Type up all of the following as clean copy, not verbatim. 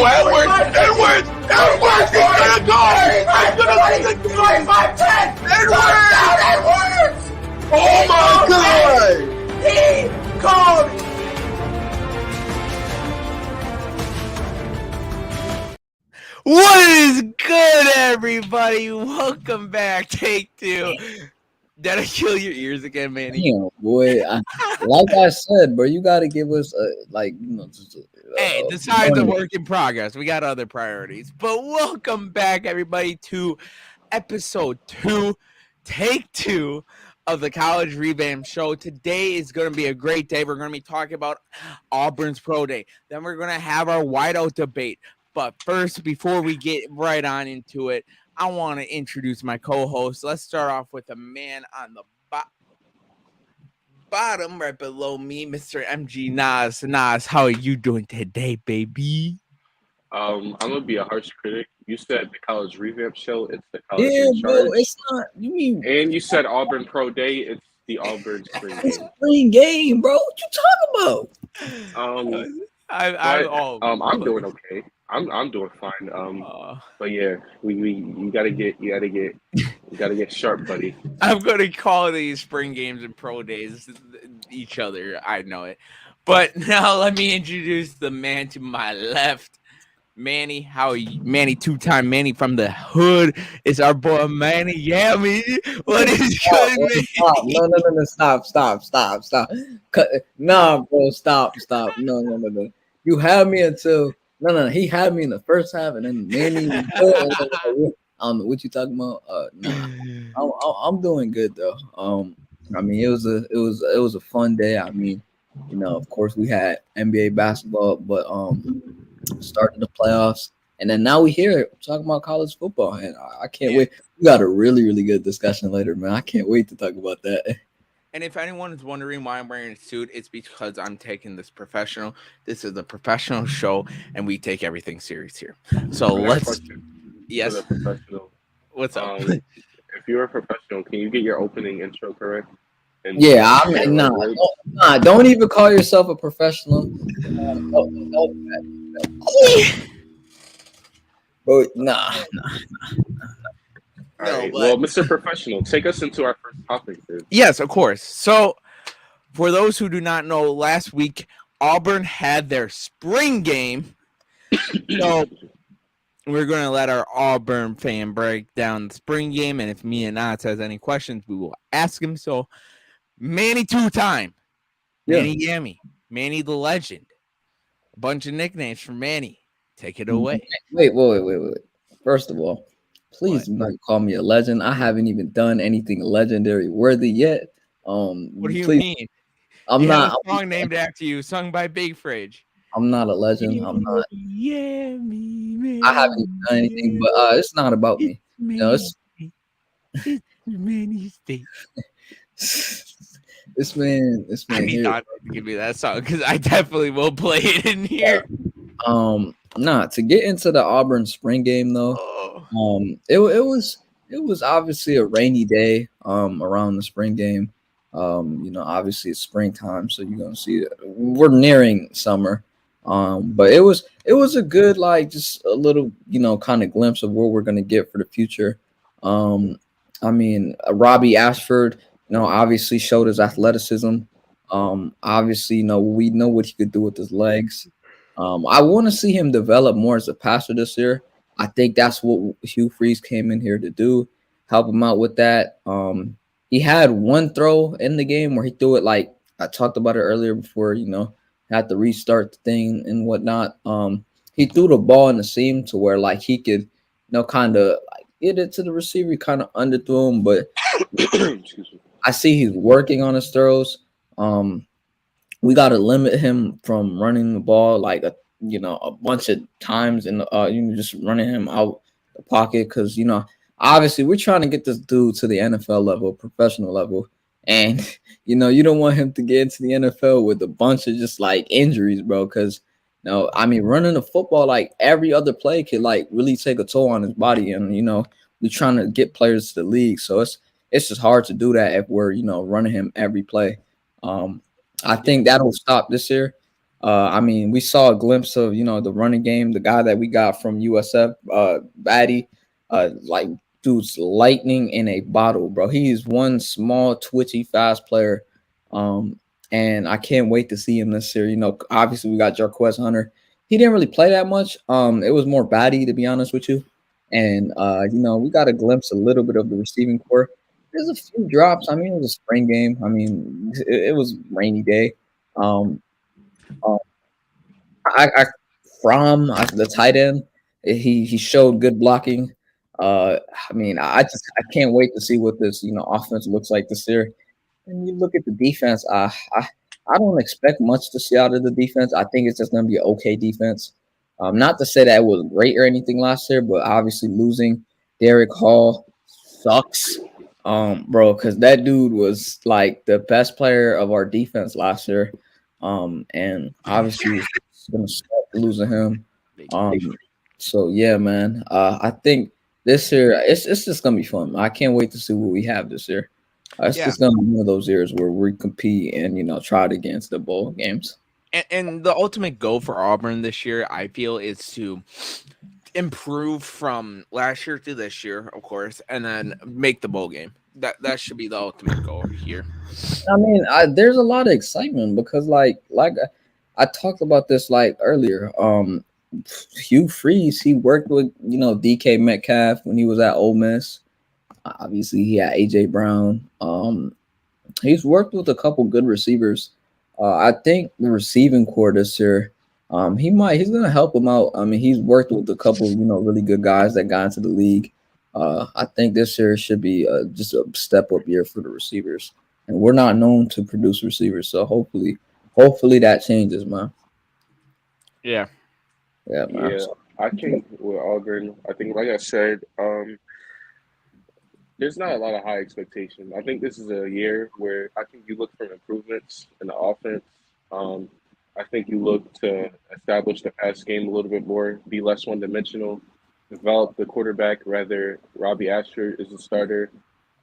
Edwards! He's gonna go! He's gonna go! 25-10! Edwards! Oh my God! He called. What is good, everybody? Welcome back. Take two. Did I kill your ears again, Manny? Damn, boy. Like I said, bro, you got to give us Hey, the side's a work in progress. We got other priorities. But welcome back, everybody, to episode 2, take 2 of the College Revamp Show. Today is going to be a great day. We're going to be talking about Auburn's Pro Day. Then we're going to have our whiteout debate. But first, before we get right on into it, I want to introduce my co-host. Let's start off with a man on the bottom right below me, Mr. MG Nas. Nas, how are you doing today, baby? I'm gonna be a harsh critic. You said the College Revamp Show. It's the College Yeah, bro, it's not. You mean? And you said Auburn Pro Day. It's the Auburn Spring Game. Spring game, bro. What you talking about? I'm doing okay. I'm doing fine. But yeah, you gotta get sharp, buddy. I'm gonna call these spring games and pro days each other. I know it. But now let me introduce the man to my left. Manny, how are you? Manny, two-time Manny from the hood. It's our boy Manny Yammy. What is good, man? Stop. Nah, bro, stop. No. You had me until. No. He had me in the first half, and then Manny. I don't know what you talking about. I'm doing good though. I mean, it was a fun day. I mean, you know, of course we had NBA basketball, but started the playoffs, and then now we here talking about college football, and I can't wait. We got a really good discussion later, man. I can't wait to talk about that. And if anyone is wondering why I'm wearing a suit, it's because I'm taking this professional. This is a professional show, and we take everything serious here. So let's. Yes. What's up? If you're a professional, can you get your opening intro correct? Yeah, I mean, nah. Don't even call yourself a professional. But nah. All right. Well, Mr. Professional, take us into our first topic, dude. Yes, of course. So, for those who do not know, last week Auburn had their spring game. So, we're going to let our Auburn fan break down the spring game, and if me and Nats has any questions, we will ask him. So, Manny two-time, Manny Yammy, Manny the Legend, a bunch of nicknames for Manny. Take it away. Wait. First of all, please do not call me a legend. I haven't even done anything legendary worthy yet. What do you mean? I'm not. A song named after you, sung by Big Fridge. I'm not a legend. I'm not. Yeah, me. I haven't even done anything, but it's not about me. You know, it's Manny State. This man. I need not to give me that song because I definitely will play it in here. To get into the Auburn spring game though, it was obviously a rainy day around the spring game. You know, obviously it's springtime, so you're gonna see it. We're nearing summer. But it was a good, like, just a little, you know, kind of glimpse of what we're gonna get for the future. I mean, Robbie Ashford, you know, obviously showed his athleticism. Obviously, you know, we know what he could do with his legs. I want to see him develop more as a passer this year. I think that's what Hugh Freeze came in here to do, help him out with that. He had one throw in the game where he threw it, like I talked about it earlier before, you know, had to restart the thing and whatnot. He threw the ball in the seam to where, like, he could, you know, kind of like get it to the receiver, kind of underthrew him, but I see he's working on his throws. We got to limit him from running the ball like a bunch of times and just running him out the pocket, because, you know, obviously we're trying to get this dude to the NFL level, professional level, and, you know, you don't want him to get into the NFL with a bunch of just like injuries, bro, because, you know, I mean, running the football like every other play could like really take a toll on his body, and, you know, we're trying to get players to the league, so it's just hard to do that if we're, you know, running him every play. I think that'll stop this year. I mean, we saw a glimpse of the running game. The guy that we got from USF, Batty, like dude's lightning in a bottle, bro. He is one small, twitchy, fast player. And I can't wait to see him this year. Obviously we got Jarquez Hunter. He didn't really play that much. It was more Batty, to be honest with you. And we got a glimpse a little bit of the receiving core. There's a few drops. I mean, it was a spring game. I mean, it was a rainy day. Um, from the tight end, he showed good blocking. I mean, I can't wait to see what this offense looks like this year. And you look at the defense, I don't expect much to see out of the defense. I think it's just going to be an okay defense. Not to say that it was great or anything last year, but obviously losing Derek Hall sucks, bro, because that dude was like the best player of our defense last year. And obviously it's going to start losing him. So yeah, man. I think this year it's just going to be fun. I can't wait to see what we have this year. It's just gonna be one of those years where we compete and try to get into the bowl games. And the ultimate goal for Auburn this year, I feel, is to improve from last year to this year, of course, and then make the bowl game. That should be the ultimate goal here. I mean, there's a lot of excitement because, like I talked about this earlier. Hugh Freeze, he worked with DK Metcalf when he was at Ole Miss. Obviously, he had AJ Brown. He's worked with a couple good receivers. I think the receiving core this year, he's gonna help him out. I mean, he's worked with a couple, really good guys that got into the league. I think this year should be just a step up year for the receivers, and we're not known to produce receivers, so hopefully that changes, man. Yeah, man. Yeah, I think with Auburn, I think like I said, there's not a lot of high expectation. I think this is a year where I think you look for improvements in the offense. I think you look to establish the pass game a little bit more, be less one-dimensional, develop the quarterback. Rather, Robbie Ashford is the starter.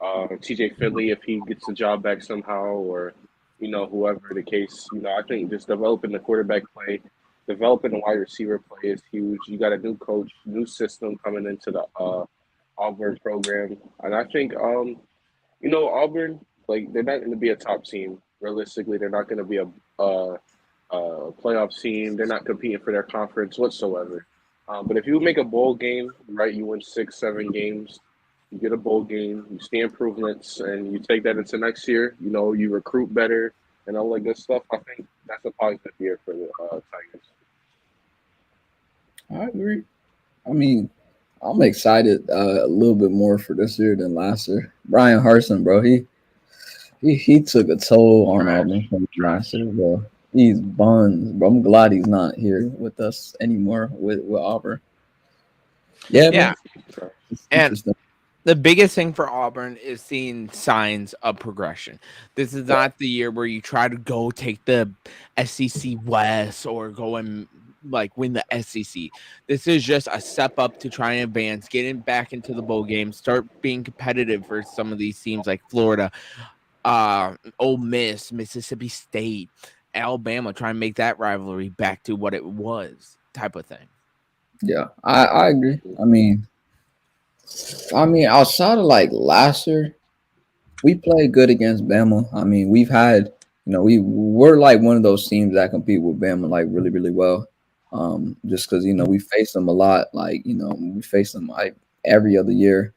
TJ Finley, if he gets the job back somehow, or whoever the case. I think just developing the quarterback play, developing the wide receiver play is huge. You got a new coach, new system coming into the Auburn program, and I think Auburn, they're not going to be a top team. Realistically, they're not going to be a playoff team. They're not competing for their conference whatsoever. But if you make a bowl game, right, you win 6-7 games, you get a bowl game, you see improvements, and you take that into next year. You recruit better and all that good stuff. I think that's a positive year for the Tigers. I agree. I mean, I'm excited a little bit more for this year than last year. Brian Harsin, bro, he took a toll on Auburn from last year, bro. He's buns, bro. I'm glad he's not here with us anymore with Auburn. Yeah. And the biggest thing for Auburn is seeing signs of progression. This is not the year where you try to go take the SEC West or go and win the SEC. This is just a step up to try and advance, getting back into the bowl game, start being competitive for some of these teams like Florida, Ole Miss, Mississippi State, Alabama, try and make that rivalry back to what it was, type of thing. Yeah, I agree. I mean, outside of last year, we played good against Bama. I mean, we've had, we're one of those teams that compete with Bama really, really well. Just because we face them a lot, we face them every other year.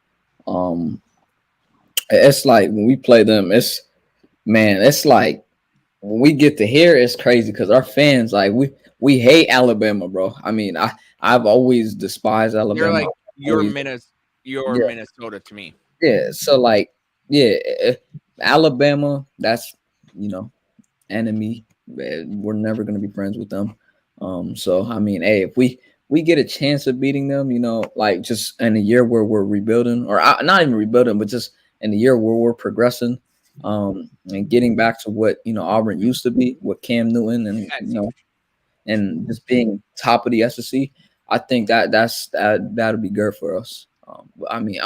It's when we play them, it's when we get to here, it's crazy because our fans we hate Alabama, bro. I mean, I've always despised Alabama. You're Minnesota to me. Yeah, so Alabama, that's enemy. We're never gonna be friends with them. So I mean, hey, if we get a chance of beating them, just in a year where we're rebuilding, or not even rebuilding, but just in a year where we're progressing, and getting back to what Auburn used to be with Cam Newton and and just being top of the SEC, I think that'll be good for us. I mean,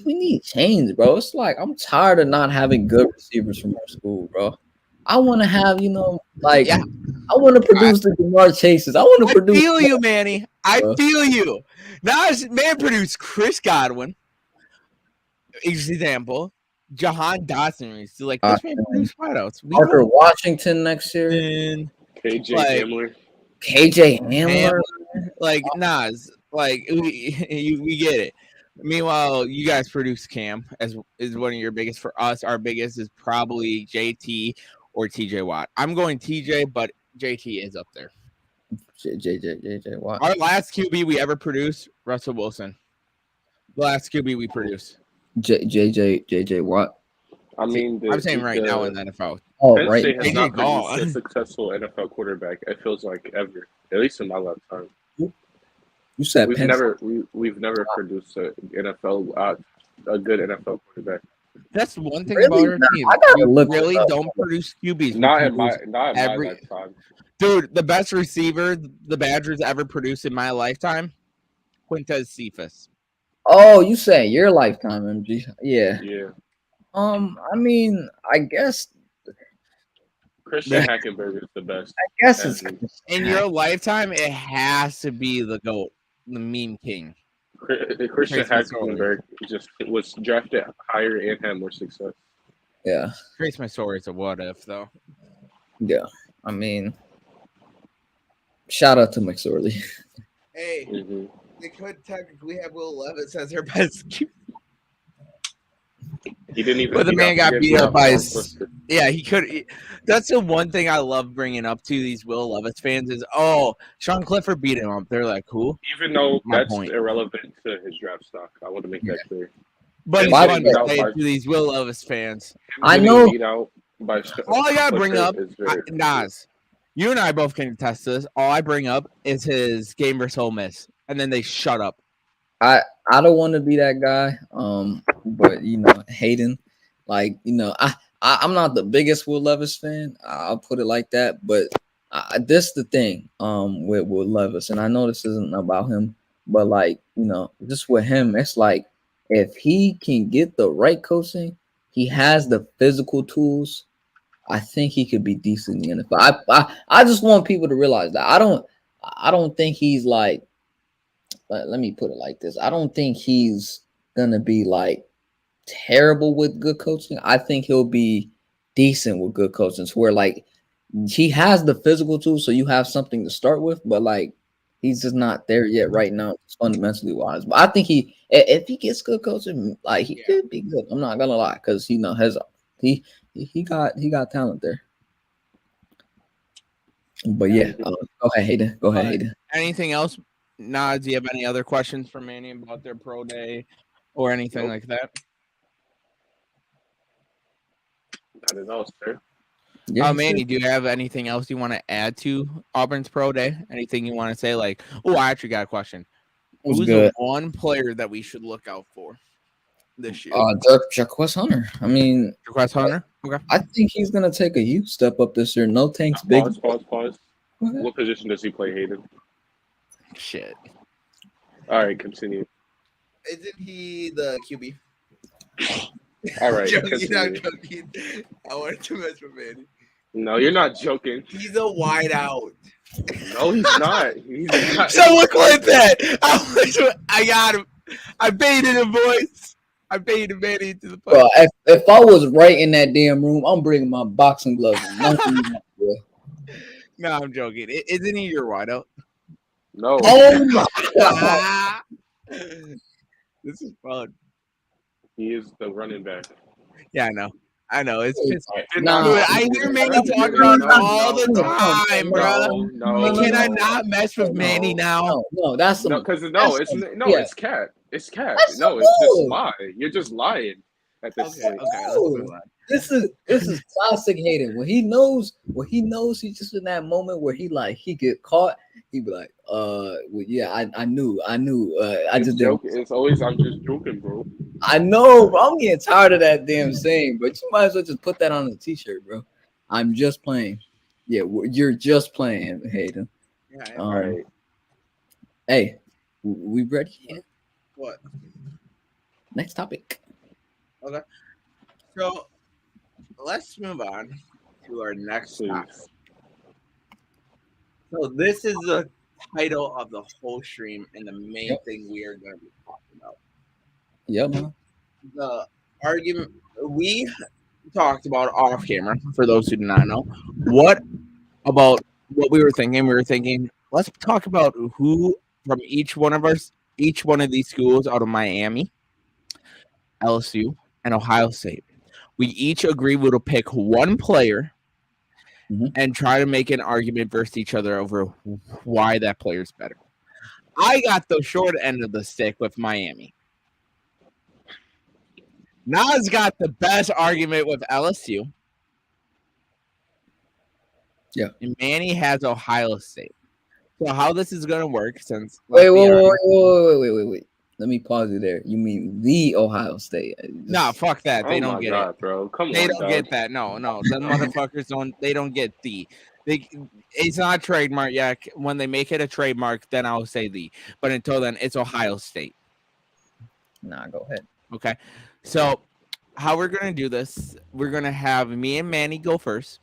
we need change, bro. It's I'm tired of not having good receivers from our school, bro. I want to have, I want to produce the Jamar Chases. I want to produce. I feel you, Manny. I bro. feel you. Nas man produced Chris Godwin. Example. Jahan Dotson. So like this man produced wideouts. Parker Washington next year. And KJ like, Hamler. KJ Hamler. Like Nas. Like we get it. Meanwhile, you guys produce Cam as is one of your biggest. For us, our biggest is probably JT or TJ Watt. I'm going TJ, but JT is up there. JJ Watt. Our last QB we ever produced, Russell Wilson. The last QB we produced. JJ Watt. I mean, I'm saying right now in the NFL. Oh, Penn right. State has AJ not Gall. produced a successful NFL quarterback. It feels like ever, at least in my lifetime. You said We've Penn never produced a good NFL quarterback. That's one thing Really? about our team. I gotta We look really it up. don't produce QBs. Not We in my produce lifetime. Dude, the best receiver the Badgers ever produced in my lifetime, Quintez Cephas. Oh, you say your lifetime, MG? Yeah. Yeah. I mean, I guess Christian Hackenberg is the best. I guess it's In your lifetime, it has to be the GOAT, the meme king. Christian Hackenberg just was drafted higher and had more success. yeah. Trace my story is a what if though. Yeah. I mean, shout out to McSorley. Hey, Mm-hmm. they could technically have Will Levis as their best. He didn't even. But the man got beat up by his. Clifford. Yeah, he could. That's the one thing I love bringing up to these Will Levis fans is, oh, Sean Clifford beat him up. They're like, who? Even though My that's point. irrelevant to his draft stock, I want to make that clear. But it's Why fun did to they- say to these Will Levis fans. Him I getting know- beat out by All I gotta bring Clifford up, is very- Nas, you and I both can attest to this. All I bring up is his game versus Ole Miss, and then they shut up. I don't want to be that guy. But you know, Hayden, like I'm not the biggest Will Levis fan. I'll put it like that. But this the thing with Will Levis, and I know this isn't about him, but like just with him, it's like if he can get the right coaching, he has the physical tools. I think he could be decent in the NFL. I just want people to realize that I don't think he's like. Let me put it like this. I don't think he's gonna be like terrible with good coaching. I think he'll be decent with good coaching. So where like he has the physical tools, so you have something to start with, but like he's just not there yet right now, fundamentally wise. But I think if he gets good coaching, like he could be good. I'm not gonna lie, because he got talent there. But yeah, go ahead, Hayden. Go ahead, Hayden. Anything else? Nas, do you have any other questions for Manny about their pro day or anything like that? Not at all, sir. Yeah, Manny, do you have anything else you want to add to Auburn's pro day? Anything you want to say? Like, oh, I actually got a question. was Who's good. the one player that we should look out for this year? Jaquez Hunter. I mean, Jaquez Hunter? Okay. I think he's gonna take a huge step up this year. No tanks, big. Pause. What position does he play, Hayden? Shit. All right, continue. Isn't he the QB? All right, Joking, continue. joking. I wanted to mess with Manny. No, you're not joking. He's a wide out. No, he's not. He's not. Someone clip that. I got him. I baited him, boys. I baited Manny into the punch. Bro, if I was right in that damn room, I'm bringing my boxing gloves. No, I'm joking. Isn't he your wide out? No. Oh my god! This is fun. He is the running back. Yeah, I know. It's just. Nah. Dude, I hear Manny talk about it all the time, bro. No, Can I not mess with Manny now? No, that's some. No, because yeah. it's cat. It's cat. That's No, some it's just bull. lie. You're just lying at this Okay, point. let's move on. This is classic Hayden. When he knows, he's just in that moment where he get caught. He be like, well, yeah, I knew. I just didn't. It's always I'm just joking, bro. I know, bro. I'm getting tired of that damn saying, but you might as well just put that on a t-shirt, bro. I'm just playing. Yeah, you're just playing, Hayden. Yeah, All right. Hey, we ready? what? Next topic. Okay. So let's move on to our next Please. topic. So this is the title of the whole stream and the main Yep. thing we are going to be talking about. Yep. Man. The argument we talked about off camera, for those who do not know, what about what we were thinking? We were thinking, let's talk about who from each one of these schools out of Miami, LSU, and Ohio State. We each agree we will pick one player and try to make an argument versus each other over why that player's better. I got the short end of the stick with Miami. Nas got the best argument with LSU. Yeah. And Manny has Ohio State. So how this is going to work since... Wait. Let me pause you there. You mean the Ohio State? No, fuck that. They don't get it. Bro. Come they on, don't get that. No. The motherfuckers don't. They don't get the. It's not a trademark yet. When they make it a trademark, then I'll say the. But until then, it's Ohio State. Nah, go ahead. Okay. So how we're gonna do this? We're gonna have me and Manny go first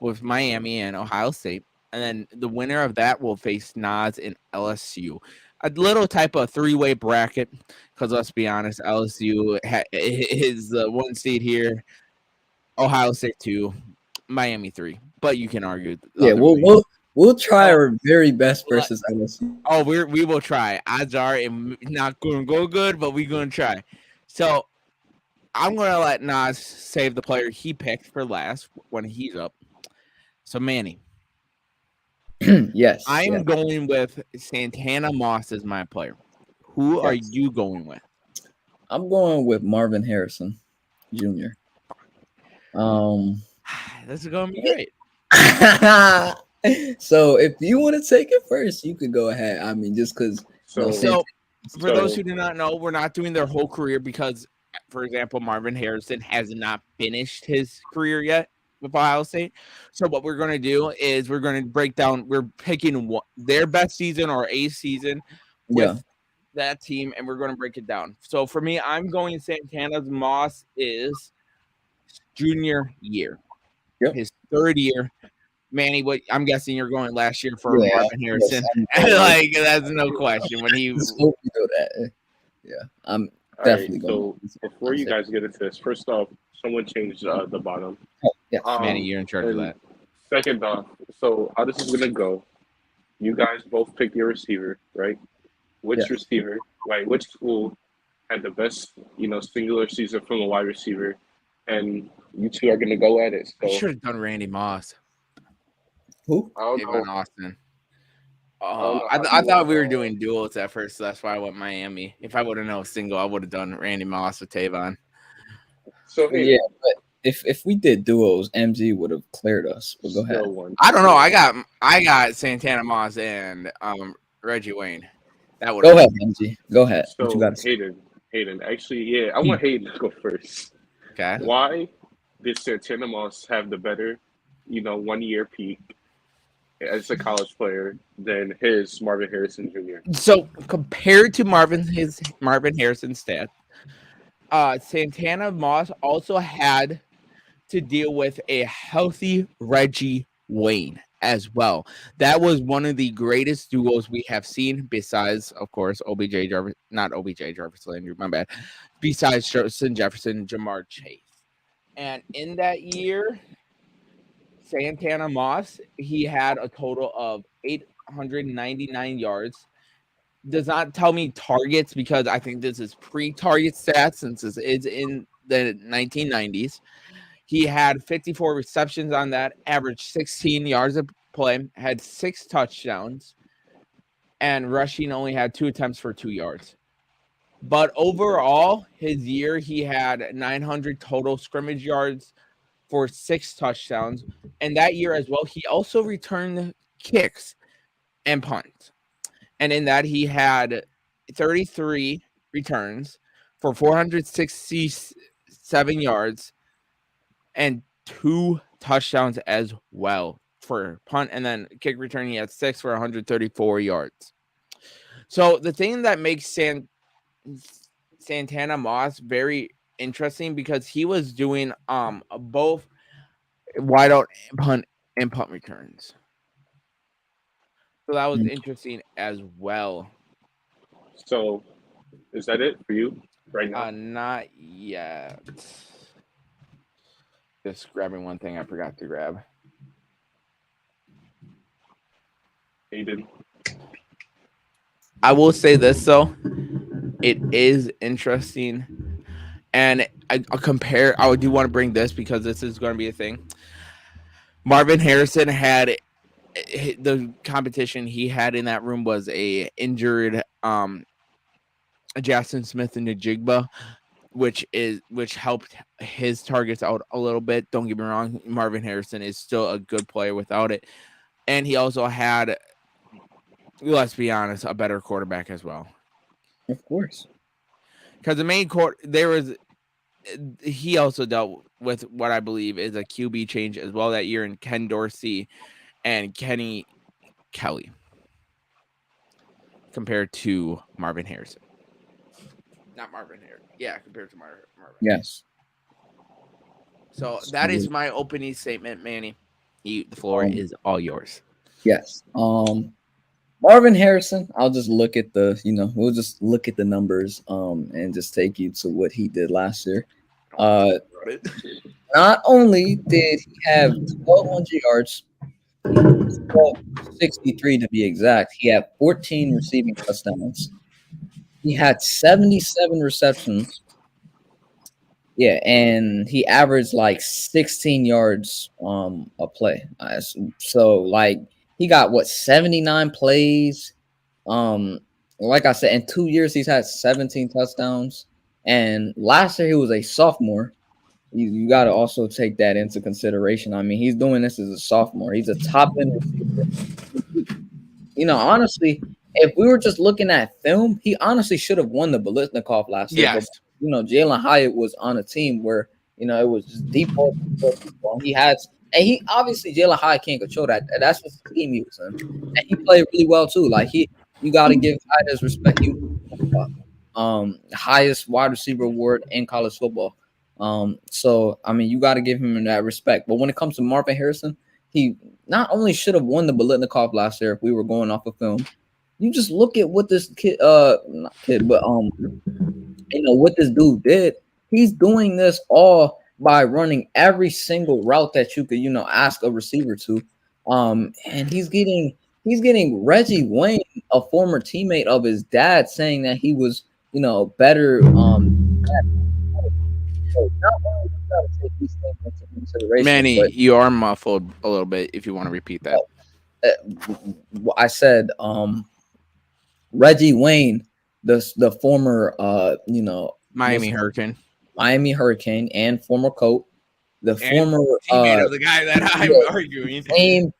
with Miami and Ohio State, and then the winner of that will face Nas and LSU. A little type of three-way bracket, because let's be honest, LSU is the 1 seed here, Ohio State 2, Miami 3. But you can argue. Yeah, we'll try our very best versus LSU. Oh, we will try. Odds are it's not going to go good, but we're going to try. So I'm going to let Nas save the player he picked for last when he's up. So Manny. Yes. I'm going with Santana Moss as my player. Who are you going with? I'm going with Marvin Harrison Jr. This is going to be great. So if you want to take it first, you could go ahead. I mean, just because. So for those who do not know, we're not doing their whole career because, for example, Marvin Harrison has not finished his career yet with Ohio State. So what we're going to do is we're going to break down. We're picking their best season or a season with that team, and we're going to break it down. So for me, I'm going Santana Moss is junior year, his third year. Manny, what I'm guessing you're going last year for Marvin Harrison. Like that's no question when he. I'm definitely going. So before you guys get into this, first off, someone changed the bottom. Manny, you're in charge of that. Second off, so how this is gonna go? You guys both pick your receiver, right? Which receiver? Right? Which school had the best, singular season from a wide receiver? And you two are gonna go at it. So I should have done Randy Moss. Who? Avon Austin. I thought we were doing duels at first, so that's why I went Miami. If I would have known single, I would have done Randy Moss with Tavon. So but if we did duos, MG would have cleared us. But go ahead. I don't know. I got Santana Moss and Reggie Wayne. That would go ahead, MG. Go ahead. So what you got? Hayden. Actually, I want Hayden to go first. Okay. Why did Santana Moss have the better, 1 year peak as a college player than his Marvin Harrison Jr.? So compared to Marvin Harrison's stats, Santana Moss also had to deal with a healthy Reggie Wayne as well. That was one of the greatest duos we have seen, besides, of course, not OBJ Jarvis Landry, my bad. Besides Justin Jefferson, Jamar Chase. And in that year, Santana Moss, he had a total of 899 yards. Does not tell me targets because I think this is pre-target stats since this is in the 1990s. He had 54 receptions on that, averaged 16 yards of play, had 6 touchdowns, and rushing only had 2 attempts for 2 yards. But overall, his year, he had 900 total scrimmage yards for 6 touchdowns. And that year as well, he also returned kicks and punts. And in that, he had 33 returns for 467 yards and 2 touchdowns as well for punt. And then kick return, he had 6 for 134 yards. So the thing that makes Santana Moss very interesting because he was doing both wide out punt and punt returns. So that was interesting as well. So, is that it for you right now? Not yet. Just grabbing one thing I forgot to grab. Aiden. I will say this though, it is interesting, and I compare. I do want to bring this because this is going to be a thing. Marvin Harrison had the competition he had in that room was a injured Jackson Smith and Njigba, which helped his targets out a little bit. Don't get me wrong, Marvin Harrison is still a good player without it, and he also had, let's be honest, a better quarterback as well. Of course, because the main he also dealt with what I believe is a QB change as well that year in Ken Dorsey and Kenny Kelly compared to Marvin Harrison. Not Marvin Harrison. Yeah, compared to Marvin. Yes. So that is my opening statement, Manny. The floor is all yours. Yes. Marvin Harrison, I'll just look at we'll just look at the numbers and just take you to what he did last year. Not only did he have 1,200 yards, 63 to be exact, he had 14 receiving touchdowns. He had 77 receptions. Yeah, and he averaged like 16 yards a play. So like he got 79 plays. Like I said, in 2 years he's had 17 touchdowns. And last year he was a sophomore. You got to also take that into consideration. I mean, he's doing this as a sophomore. He's a top end receiver. Honestly, if we were just looking at film, he honestly should have won the Biletnikoff last year. Yes. But, Jalen Hyatt was on a team where, it was just deep ball. He obviously Jalen Hyatt can't control that. That's what the team he was in. And he played really well too. Like you got to give Hyatt his respect. He highest wide receiver award in college football. So I mean, you got to give him that respect. But when it comes to Marvin Harrison, he not only should have won the Biletnikoff last year if we were going off of film. You just look at what this what this dude did. He's doing this all by running every single route that you could, ask a receiver to. And he's getting Reggie Wayne, a former teammate of his dad, saying that he was, better. So not only you got to take these things into consideration. Manny, you are muffled a little bit. If you want to repeat that, I said, Reggie Wayne, the former, Miami Hurricane and former coach, former teammate of the guy that I'm arguing. Same,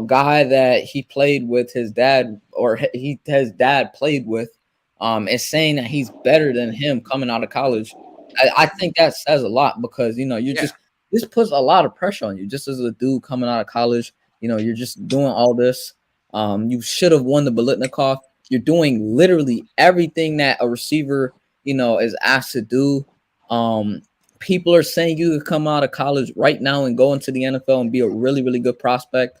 guy that he played with his dad, or his dad played with, is saying that he's better than him coming out of college. I think that says a lot because this puts a lot of pressure on you just as a dude coming out of college. You're just doing all this. You should have won the Biletnikoff. You're doing literally everything that a receiver, is asked to do. People are saying you could come out of college right now and go into the NFL and be a really, really good prospect.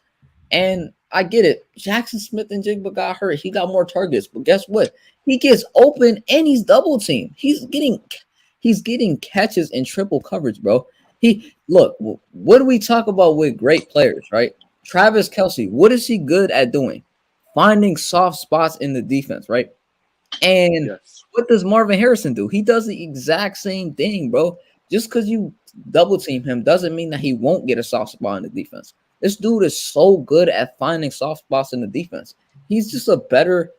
And I get it. Jackson Smith and Jigba got hurt. He got more targets. But guess what? He gets open and he's double teamed. He's getting catches in triple coverage, bro. What do we talk about with great players, right? Travis Kelce, what is he good at doing? Finding soft spots in the defense, right? And what does Marvin Harrison do? He does the exact same thing, bro. Just because you double team him doesn't mean that he won't get a soft spot in the defense. This dude is so good at finding soft spots in the defense. He's just a better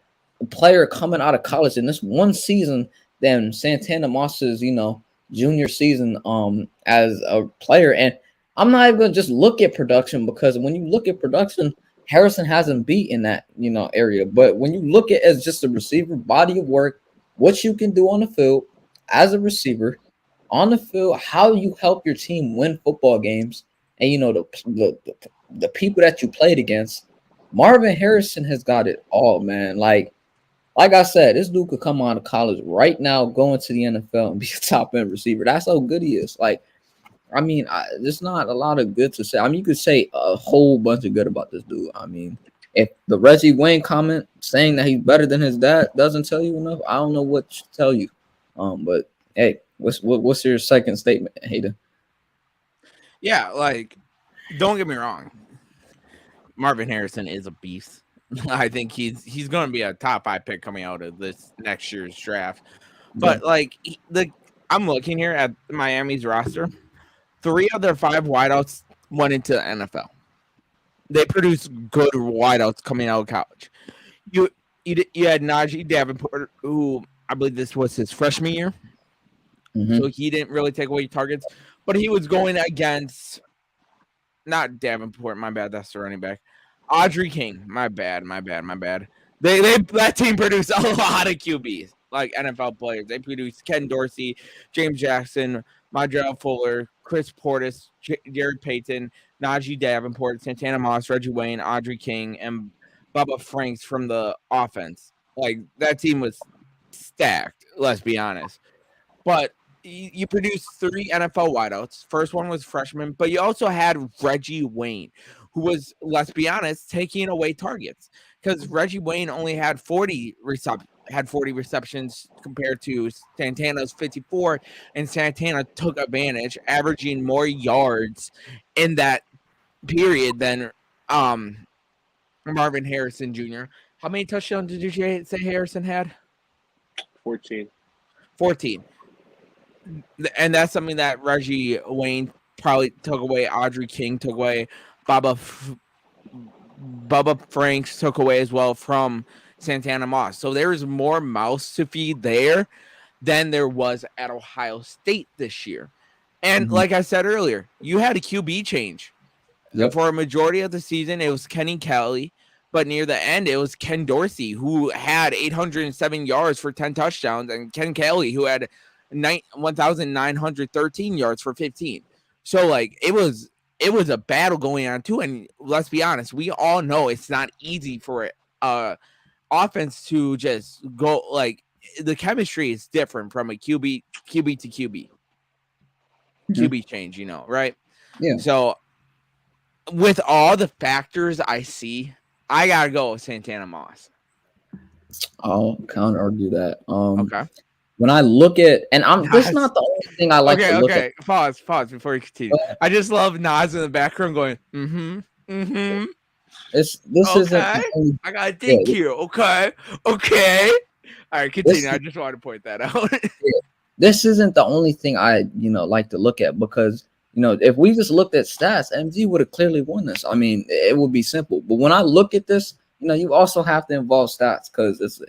player coming out of college in this one season than Santana Moss's, junior season as a player. And I'm not even going to just look at production because when you look at production, Harrison hasn't beat in that, area. But when you look at it as just a receiver, body of work, what you can do on the field as a receiver, on the field, how you help your team win football games, and the people that you played against, Marvin Harrison has got it all, man. Like I said, this dude could come out of college right now, go into the NFL and be a top end receiver. That's how good he is. Like, I mean, there's not a lot of good to say. I mean, you could say a whole bunch of good about this dude. I mean, if the Reggie Wayne comment saying that he's better than his dad doesn't tell you enough, I don't know what to tell you. But hey, what's your second statement, Hayden? Yeah, like, don't get me wrong, Marvin Harrison is a beast. I think he's going to be a top 5 pick coming out of this next year's draft. But like I'm looking here at Miami's roster. 3 of their 5 wideouts went into the NFL. They produce good wideouts coming out of college. You had Najee Davenport, who I believe this was his freshman year, so he didn't really take away targets, but he was going against not Davenport. My bad, that's the running back. Audrey King. My bad. They that team produced a lot of QBs, like NFL players. They produced Ken Dorsey, James Jackson, Mondrell Fuller, Chris Portis, Jared Payton, Najee Davenport, Santana Moss, Reggie Wayne, Audrey King, and Bubba Franks from the offense. Like, that team was stacked, let's be honest. But you produced 3 NFL wideouts. First one was freshman, but you also had Reggie Wayne, who was, let's be honest, taking away targets, because Reggie Wayne only had 40 receptions compared to Santana's 54, and Santana took advantage, averaging more yards in that period than Marvin Harrison Jr. How many touchdowns did you say Harrison had? 14. And that's something that Reggie Wayne probably took away. Audrey King took away. Bubba Franks took away as well from Santana Moss. So there is more mouths to feed there than there was at Ohio State this year. And like I said earlier, you had a QB change. Yep. For a majority of the season, it was Kenny Kelly. But near the end, it was Ken Dorsey, who had 807 yards for 10 touchdowns, and Ken Kelly, who had 1,913 yards for 15. So, like, it was a battle going on, too. And let's be honest, we all know it's not easy for offense to just go, like, the chemistry is different from a QB to QB. QB change, you know, right? Yeah. So, with all the factors I see, I gotta go with Santana Moss. I'll counter argue that. Okay. When I look at, and this is not the only thing I like to look at. Pause before you continue. I just love Nas in the background going, This isn't. I gotta think here. Okay. All right, continue. I just wanted to point that out. This isn't the only thing I like to look at, because if we just looked at stats, MG would have clearly won this. I mean, it would be simple. But when I look at this, you also have to involve stats, because it's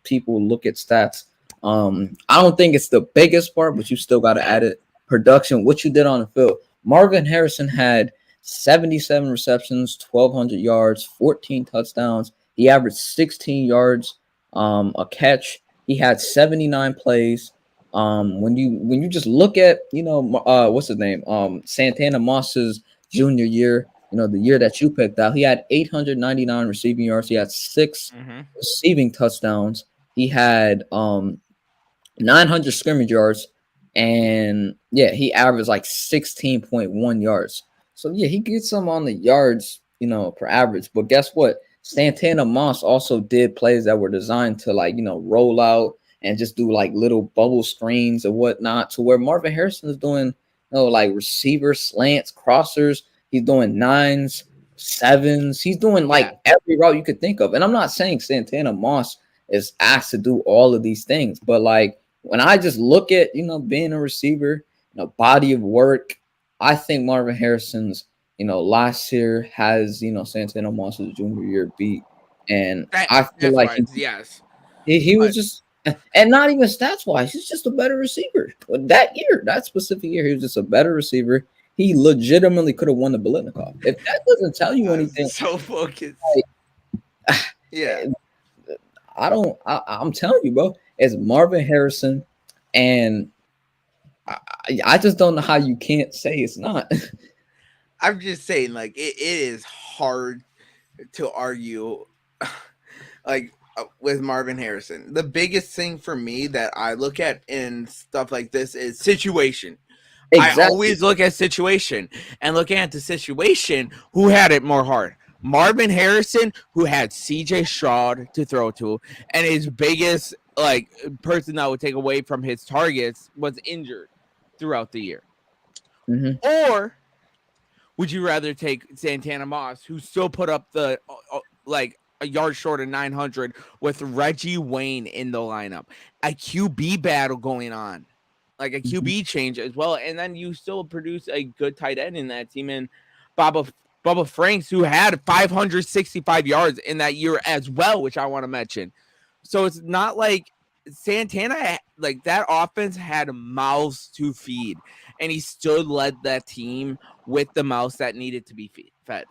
people look at stats. I don't think it's the biggest part, but you still got to add it. Production, what you did on the field. Marvin Harrison had 77 receptions, 1,200 yards, 14 touchdowns. He averaged 16 yards a catch. He had 79 plays. When you just look at what's his name, Santana Moss's junior year, the year that you picked out, he had 899 receiving yards. He had 6 receiving touchdowns. He had 900 scrimmage yards, and he averaged like 16.1 yards. So he gets some on the yards, per average. But guess what? Santana Moss also did plays that were designed to roll out and just do like little bubble screens and whatnot, to where Marvin Harrison is doing, like receiver slants, crossers. He's doing 9s, 7s. He's doing like every route you could think of. And I'm not saying Santana Moss is asked to do all of these things, but like when I just look at, being a receiver, body of work, I think Marvin Harrison's, last year has, Santana Moss's junior year beat. And I feel like he was just, and not even stats wise, he's just a better receiver. That year, that specific year, he was just a better receiver. He legitimately could have won the Biletnikoff. If that doesn't tell you anything, so focused. I'm telling you, bro, it's Marvin Harrison, and I just don't know how you can't say it's not. I'm just saying, like, it is hard to argue, like, with Marvin Harrison. The biggest thing for me that I look at in stuff like this is situation. Exactly. I always look at situation, and looking at the situation, who had it more hard, Marvin Harrison, who had CJ Stroud to throw to, and his biggest person that would take away from his targets was injured throughout the year. Mm-hmm. Or would you rather take Santana Moss, who still put up the a yard short of 900 with Reggie Wayne in the lineup, a QB battle going on, like a QB change as well, and then you still produce a good tight end in that team, and Bubba Franks, who had 565 yards in that year as well, which I want to mention. So it's not like Santana, like that offense had mouths to feed, and he still led that team with the mouths that needed to be fed.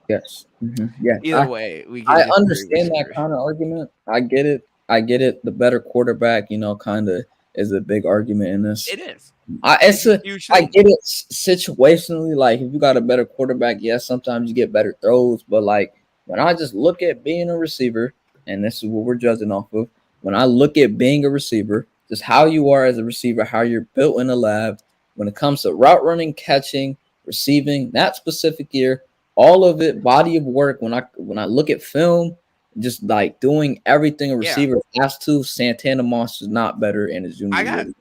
Yes. Mm-hmm. Yeah. Either way, I understand that kind of argument. I get it. The better quarterback, kind of is a big argument in this. It is. I get it situationally. Like if you got a better quarterback, yes, sometimes you get better throws. But like when I just look at being a receiver, and this is what we're judging off of. When I look at being a receiver, just how you are as a receiver, how you're built in the lab. When it comes to route running, catching, receiving, that specific year, all of it, body of work. When I look at film, just like doing everything a receiver has to, Santana Moss is not better in his junior year.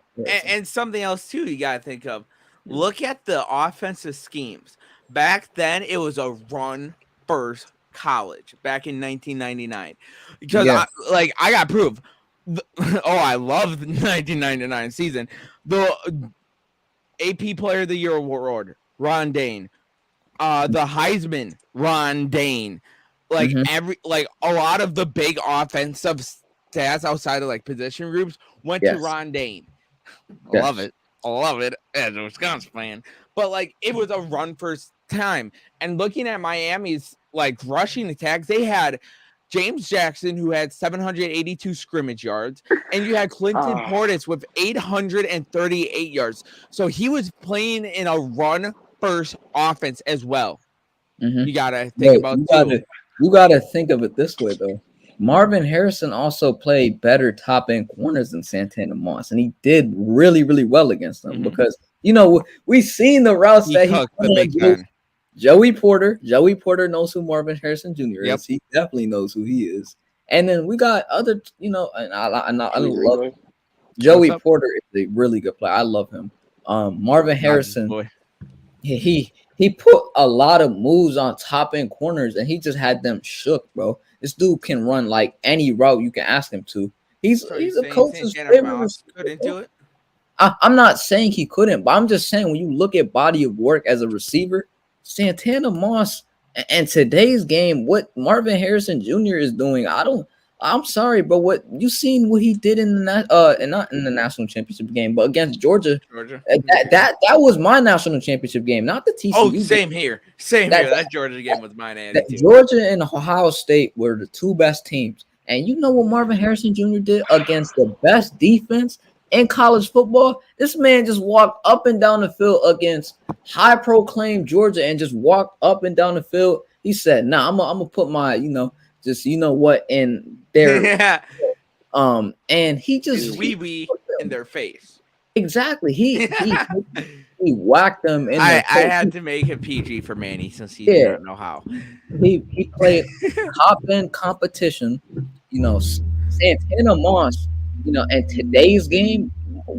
And something else too you gotta think of. Look at the offensive schemes. Back then, it was a run first college. Back in 1999, because I got proof. I love the 1999 season. The AP Player of the Year award, Ron Dane. The Heisman, Ron Dane. A lot of the big offensive stats outside of like position groups went to Ron Dane. I love it as a Wisconsin fan. But like it was a run first time. And looking at Miami's like rushing attacks, they had James Jackson, who had 782 scrimmage yards, and you had Clinton Portis with 838 yards. So he was playing in a run first offense as well. You gotta think about you gotta think of it this way though. Marvin Harrison also played better top end corners than Santana Moss, and he did really, really well against them because we seen the routes that he cooked the Big Ten. Joey Porter knows who Marvin Harrison Jr. is. He definitely knows who he is. And then we got other, and I love him. Joey Porter is a really good player. I love him. Marvin Harrison, he put a lot of moves on top end corners, and he just had them shook, bro. This dude can run like any route you can ask him to. He's a coach's favorite. Couldn't do it. I'm not saying he couldn't, but I'm just saying when you look at body of work as a receiver, Santana Moss and today's game, what Marvin Harrison Jr. is doing, I'm sorry, but what you seen what he did in the not in the national championship game, but against Georgia. That was my national championship game, not the TCU. Oh, same here. That Georgia game was mine. Georgia and Ohio State were the two best teams, and you know what Marvin Harrison Jr. did against the best defense in college football? This man just walked up and down the field against high proclaimed Georgia and just walked up and down the field. He said, "Nah, I'm gonna put my, just what in there." And he just wee in their face. Exactly. He whacked them in. I had to make a PG for Manny since he didn't know how. He played top end competition. Santana Moss. In today's game,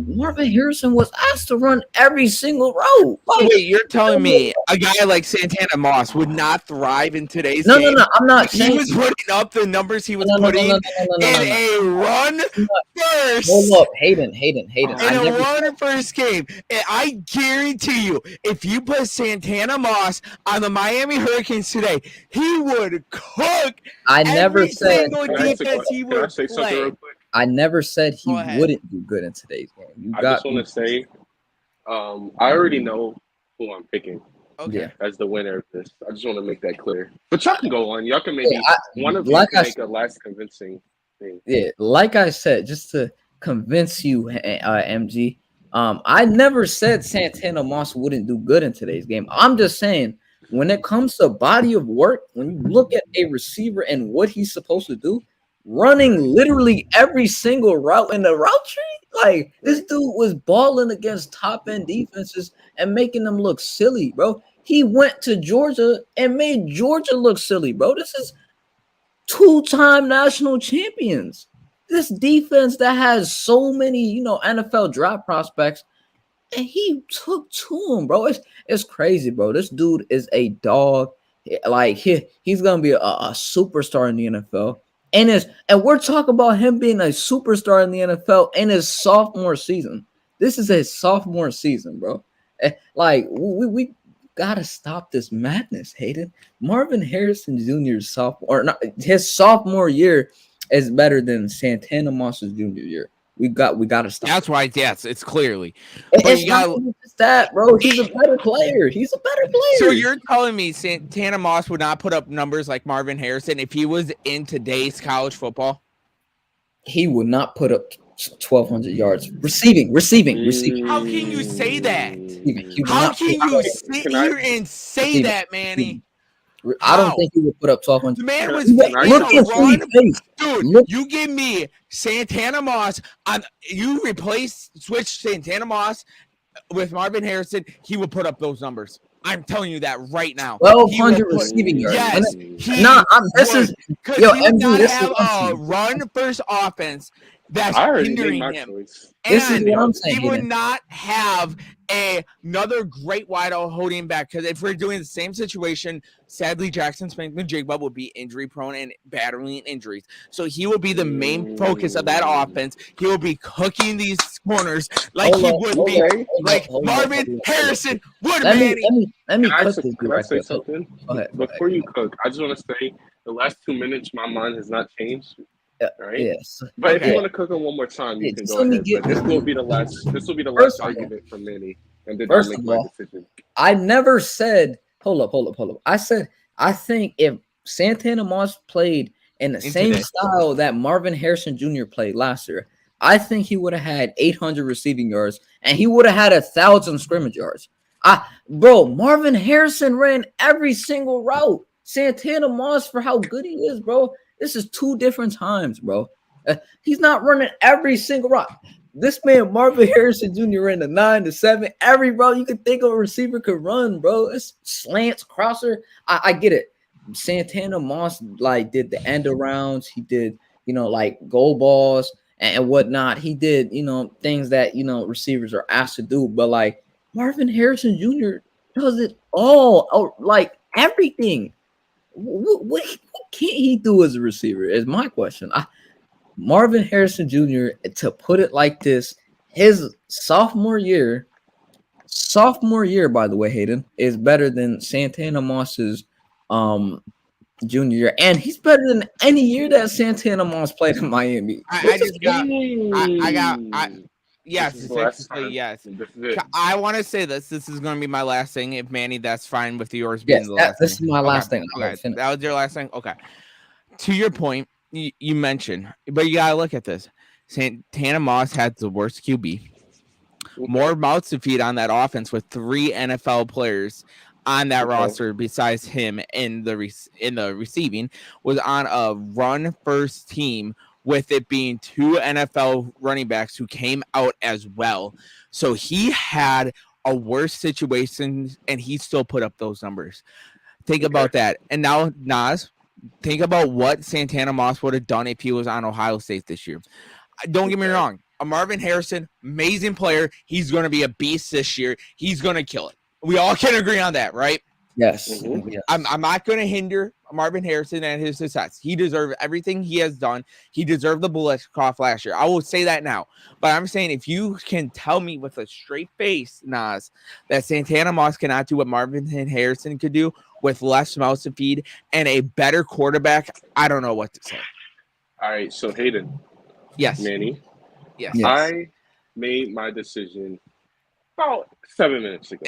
Marvin Harrison was asked to run every single route. Wait, you're telling me a guy like Santana Moss would not thrive in today's game? No, I'm not saying he was putting up the numbers he was putting in a run first. Hold up, Hayden. In a run first game, and I guarantee you, if you put Santana Moss on the Miami Hurricanes today, he would cook. I never said defense he would play. I never said he wouldn't do good in today's game. I just want to say, I already know who I'm picking as the winner of this. I just want to make that clear. But y'all can go on. Y'all can maybe one of you can make a last convincing thing. Yeah, like I said, just to convince you, MG, I never said Santana Moss wouldn't do good in today's game. I'm just saying when it comes to body of work, when you look at a receiver and what he's supposed to do, running literally every single route in the route tree, Like this dude was balling against top end defenses and making them look silly, bro. He went to Georgia and made Georgia look silly, bro. This is 2-time national champions. This defense that has so many, NFL draft prospects, and he took to him, bro. It's crazy, bro. This dude is a dog. Like he's gonna be a superstar in the NFL. And we're talking about him being a superstar in the NFL in his sophomore season. This is his sophomore season, bro. Like we gotta stop this madness, Hayden. Marvin Harrison Jr.'s his sophomore year is better than Santana Moss's junior year. We gotta stop. That's why, yes, it's clearly. It's not just that, bro. He's a better player. So you're telling me Santana Moss would not put up numbers like Marvin Harrison if he was in today's college football? He would not put up 1,200 yards receiving. How can you say that? How can you sit here and say that, Manny? I don't think he would put up 1,200. The man was dude. You give me Santana Moss switch Santana Moss with Marvin Harrison, he would put up those numbers. I'm telling you that right now. 1,200 receiving yards. Yes, he would have a run first offense that's hindering him. This is what I'm saying. He would not have another great wideout holding back, because if we're doing the same situation, sadly Jackson Smith-Njigba would be injury prone and battling injuries. So he will be the main focus of that offense. He will be cooking these corners like Marvin Harrison would. Let me Can I say something? Before you cook, I just want to say the last 2 minutes, my mind has not changed. Right. Yes. But if you want to cook him one more time, you can go ahead. But this will be the last argument for Manny, and then I'll make my decision. I never said. Hold up. I said I think if Santana Moss played in the same style that Marvin Harrison Jr. played last year, I think he would have had 800 receiving yards and he would have had 1,000 scrimmage yards. Marvin Harrison ran every single route. Santana Moss, for how good he is, bro. This is two different times, bro. He's not running every single route. This man, Marvin Harrison Jr., ran the 9 to 7. Every route you could think of a receiver could run, bro. It's slants, crosser. I get it. Santana Moss did the end arounds. He did, goal balls and whatnot. He did, things that receivers are asked to do. But Marvin Harrison Jr. does it all, everything. What can't he do as a receiver is my question. Marvin Harrison Jr., to put it like this, his sophomore year, by the way, Hayden, is better than Santana Moss's junior year, and he's better than any year that Santana Moss played in Miami. Yes. I want to say this. This is going to be my last thing. If Manny, that's fine with yours being the last this thing. Is my last thing. Okay, that was your last thing? Okay. To your point, you mentioned, but you got to look at this. Santana Moss had the worst QB. More mouths to feed on that offense with 3 NFL players on that roster besides him in the receiving, was on a run-first team, with it being 2 NFL running backs who came out as well. So he had a worse situation, and he still put up those numbers. Think about that. And now, Nas, think about what Santana Moss would have done if he was on Ohio State this year. Don't get me wrong. Marvin Harrison, amazing player. He's going to be a beast this year. He's going to kill it. We all can agree on that, right? Yes. Mm-hmm. Yes. I'm not going to hinder Marvin Harrison and his success. He deserved everything he has done. He deserved the bullet cough last year. I will say that now. But I'm saying, if you can tell me with a straight face, Nas, that Santana Moss cannot do what Marvin Harrison could do with less mouths to feed and a better quarterback, I don't know what to say. All right. So, Hayden. Yes. Manny. Yes. I made my decision about 7 minutes ago.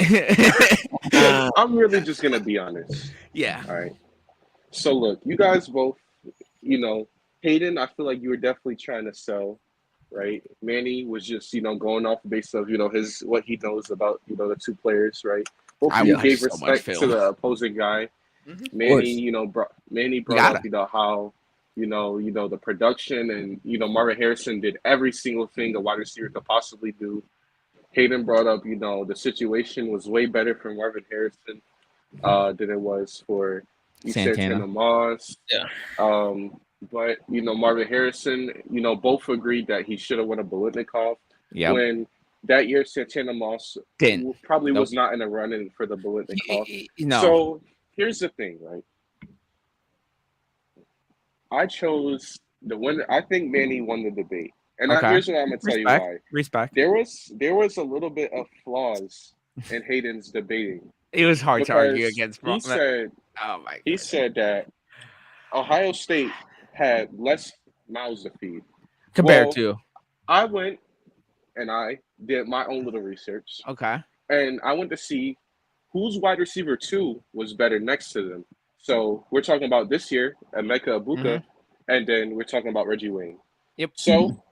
I'm really just going to be honest. Yeah. All right. So, look, you guys both, Hayden, I feel like you were definitely trying to sell, right? Manny was just, going off based of, what he knows about, the 2 players, right? Both of you gave respect to the opposing guy. Mm-hmm. Manny, brought up, how the production, and Marvin Harrison did every single thing a wide receiver could possibly do. Hayden brought up, the situation was way better for Marvin Harrison than it was for Santana Moss. Yeah. But Marvin Harrison, both agreed that he should have won a Biletnikoff. Yeah. When that year Santana Moss probably was not in a run-in for the Biletnikoff. No. So here's the thing, right? I chose the winner. I think Manny won the debate, and here's what I'm gonna tell you why. Respect. There was a little bit of flaws in Hayden's debating. It was hard to argue against. He said, "Oh my!" He said that Ohio State had less mouths to feed compared to. I went and I did my own little research. Okay. And I went to see whose wide receiver 2 was better next to them. So we're talking about this year, Emeka Egbuka, and then we're talking about Reggie Wayne. Yep. So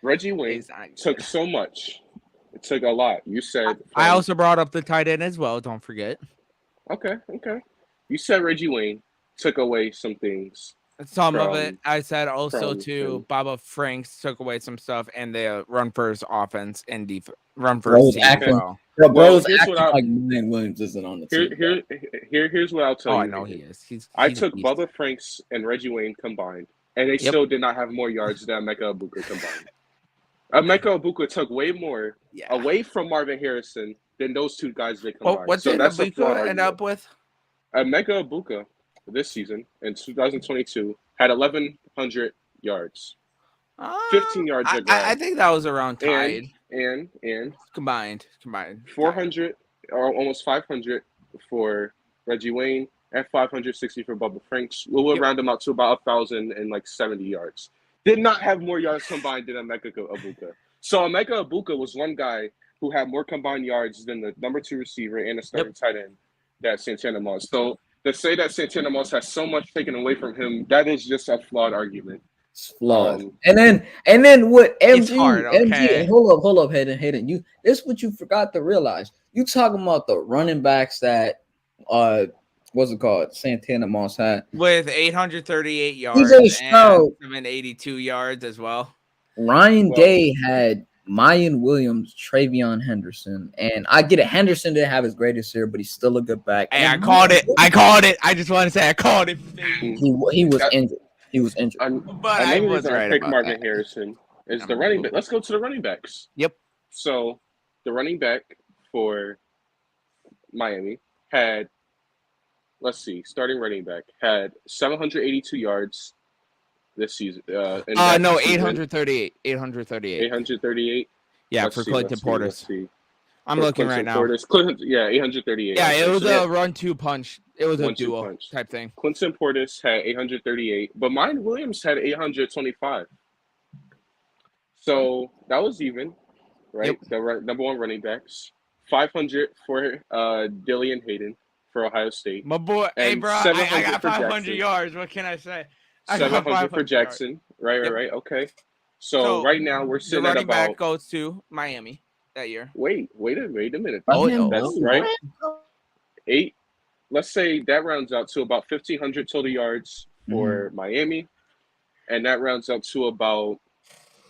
Reggie Wayne took so much. It took a lot. You said I also brought up the tight end as well. Don't forget. Okay. You said Reggie Wayne took away some things. Some of it. I said also too. Baba Franks took away some stuff, and the run first offense and run first team as well. Bro's acting like Marion Williams isn't on the team. Here's what I'll tell you. I know he is. I took Bubba Franks and Reggie Wayne combined, and they still did not have more yards than Emeka Egbuka combined. Emeka Egbuka took way more away from Marvin Harrison than those two guys they combined. What did Egbuka end up with? Emeka Egbuka this season in 2022 had 1,100 yards, 15 yards. I think that was around tied. And combined 400 or almost 500 for Reggie Wayne and 560 for Bubba Franks. We'll round them out to about 1,070 yards. Did not have more yards combined than Emeka Egbuka. So Emeka Egbuka was one guy who had more combined yards than the number 2 receiver and the starting tight end that Santana Moss. So to say that Santana Moss has so much taken away from him, that is just a flawed argument. It's flawed. And then what MG, hard, okay. MG, hold up, Hayden. This is what you forgot to realize. You talking about the running backs that what's it called? Santana Moss had with 838 yards and 782 yards as well. Ryan Day had Mayan Williams, Travion Henderson, and I get it. Henderson didn't have his greatest year, but he's still a good back. Hey, I called it. I just want to say I called it. He was injured. He was injured. But I was right about Marvin that. Harrison is the running back. Let's go to the running backs. Yep. So the running back for Miami had, starting running back had 782 yards this season. 838. 838. Yeah, for Clinton Portis. I'm looking right now. 838. Yeah, it was a run-two punch. It was a duo type thing. Clinton Portis had 838, but Mayan Williams had 825. So that was even, right? Yep. The number 1 running backs. 500 for Dillian Hayden for Ohio State. My boy, hey, bro, I got 500 yards. What can I say? 700 for Jackson. Right. Okay. So right now we're sitting at about. The running back goes to Miami that year. Wait a minute. Oh, that's right. 8. Let's say that rounds out to about 1,500 total yards for Miami, and that rounds out to about.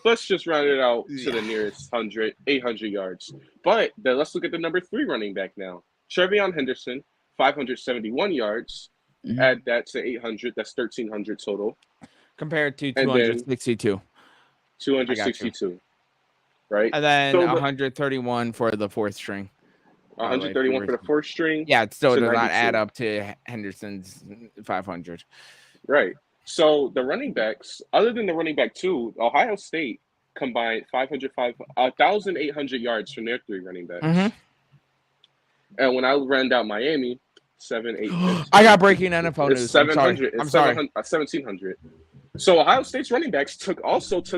Let's just round it out to the nearest 800 yards. But then let's look at the number 3 running back now. Travion Henderson, 571 yards. Add that to 800. That's 1,300 total. Compared to 262. 262. Right? And then 131 for the 4th string. 131 for the 4th string. Yeah, it still does not add up to Henderson's 500. Right. So the running backs, other than the running back 2, Ohio State combined 1,800 yards from their 3 running backs. And when I ran down Miami, 7, 8. I got breaking NFL news. 700. I'm sorry. 1,700. So Ohio State's running backs took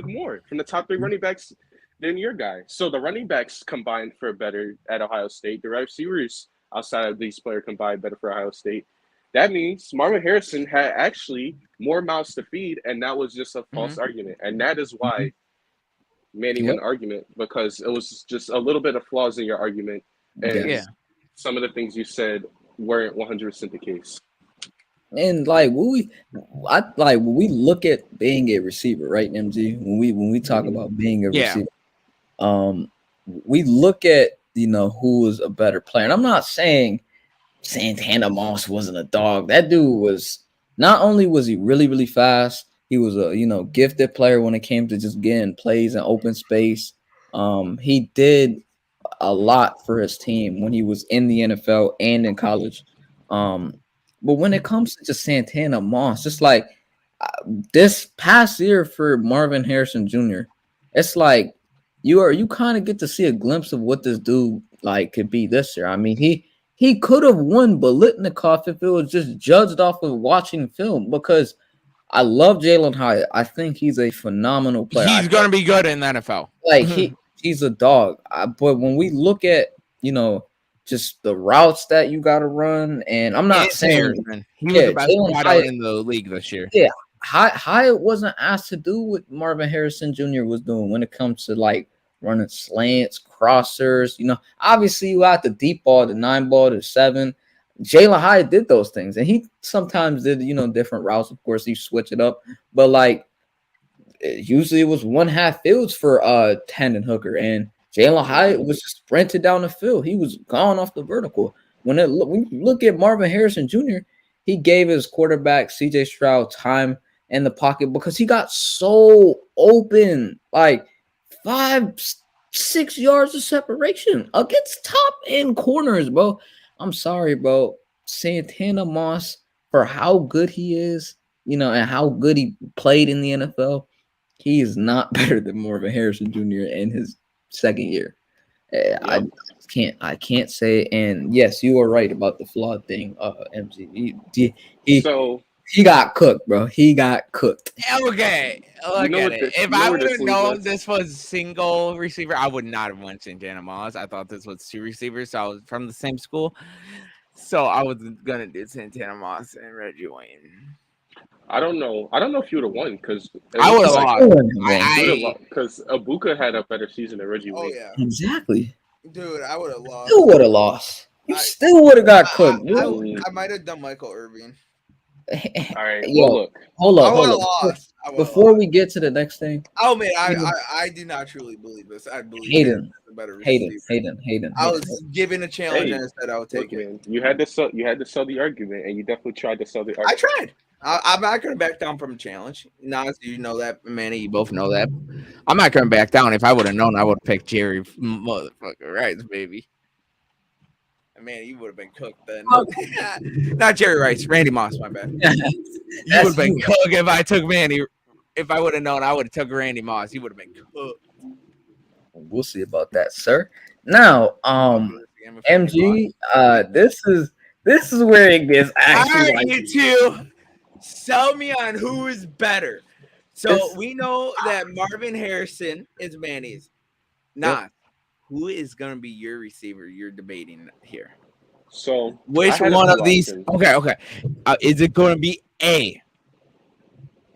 more from the top 3 running backs than your guy. So the running backs combined for better at Ohio State. The receivers outside of these players combined better for Ohio State. That means Marvin Harrison had actually more mouths to feed, and that was just a false argument. And that is why Manny won the argument, because it was just a little bit of flaws in your argument. And some of the things you said weren't 100% the case. And like when we look at being a receiver, right, MG? When we talk about being a receiver, we look at who is a better player. And I'm not saying Santana Moss wasn't a dog. That dude was not only was he really, really fast, he was a gifted player when it came to just getting plays in open space. He did a lot for his team when he was in the NFL and in college. But when it comes to just Santana Moss, just like this past year for Marvin Harrison Jr., it's like you kind of get to see a glimpse of what this dude like could be this year. I mean, he could have won Biletnikoff if it was just judged off of watching film, because I love Jalen Hyatt. I think he's a phenomenal player. He's going to be good in the NFL. Like he's a dog. But when we look at, just the routes that you got to run, and I'm not saying he was the best Hyatt in the league this year. Yeah, Hyatt wasn't asked to do what Marvin Harrison Jr. was doing when it comes to like running slants, crossers. Obviously you got the deep ball, the 9 ball, the 7. Jalen Hyatt did those things, and he sometimes did different routes. Of course, he switch it up, but like usually it was 1/2 fields for Hendon Hooker, and Jalen Hyatt was just sprinted down the field. He was gone off the vertical. When you look at Marvin Harrison Jr., he gave his quarterback C.J. Stroud time in the pocket because he got so open, like 5-6 yards of separation against top end corners, bro. I'm sorry, bro. Santana Moss, for how good he is, and how good he played in the NFL, he is not better than Marvin Harrison Jr. in his second year. I can't say it. And yes, you are right about the flawed thing, MG. He got cooked, bro. He got cooked. Okay, look at it. If I would have known this was single receiver, I would not have went Santana Moss. I thought this was 2 receivers, so I was from the same school. So I was gonna do Santana Moss and Reggie Wayne. I don't know if you would have won, because I would have lost. Because Abuka had a better season than Reggie Wayne. Yeah, exactly. Dude, I would have lost. You would have lost. You still would have got cooked. I might have done Michael Irvin. All right, look. Hold up. Before we get to the next thing. Oh man, I do not truly believe this. I believe Hayden. Better Hayden. I was given a challenge and I said I would take it. Man, you had to sell the argument, and you definitely tried to sell the argument. I tried. I'm not going to back down from a challenge. Nas, you know that, Manny. You both know that. I'm not going to back down. If I would have known, I would have picked Jerry motherfucker Rice, baby. Man, you would have been cooked then. Not Jerry Rice, Randy Moss. My bad. You would have been cooked if I took Manny. If I would have known, I would have took Randy Moss. You would have been cooked. We'll see about that, sir. Now, MG, this is where it gets actually. All right, you two, sell me on who is better. So we know that Marvin Harrison is Manny's. Not who is going to be your receiver? You're debating here. So which one of these? Okay. Is it going to be A,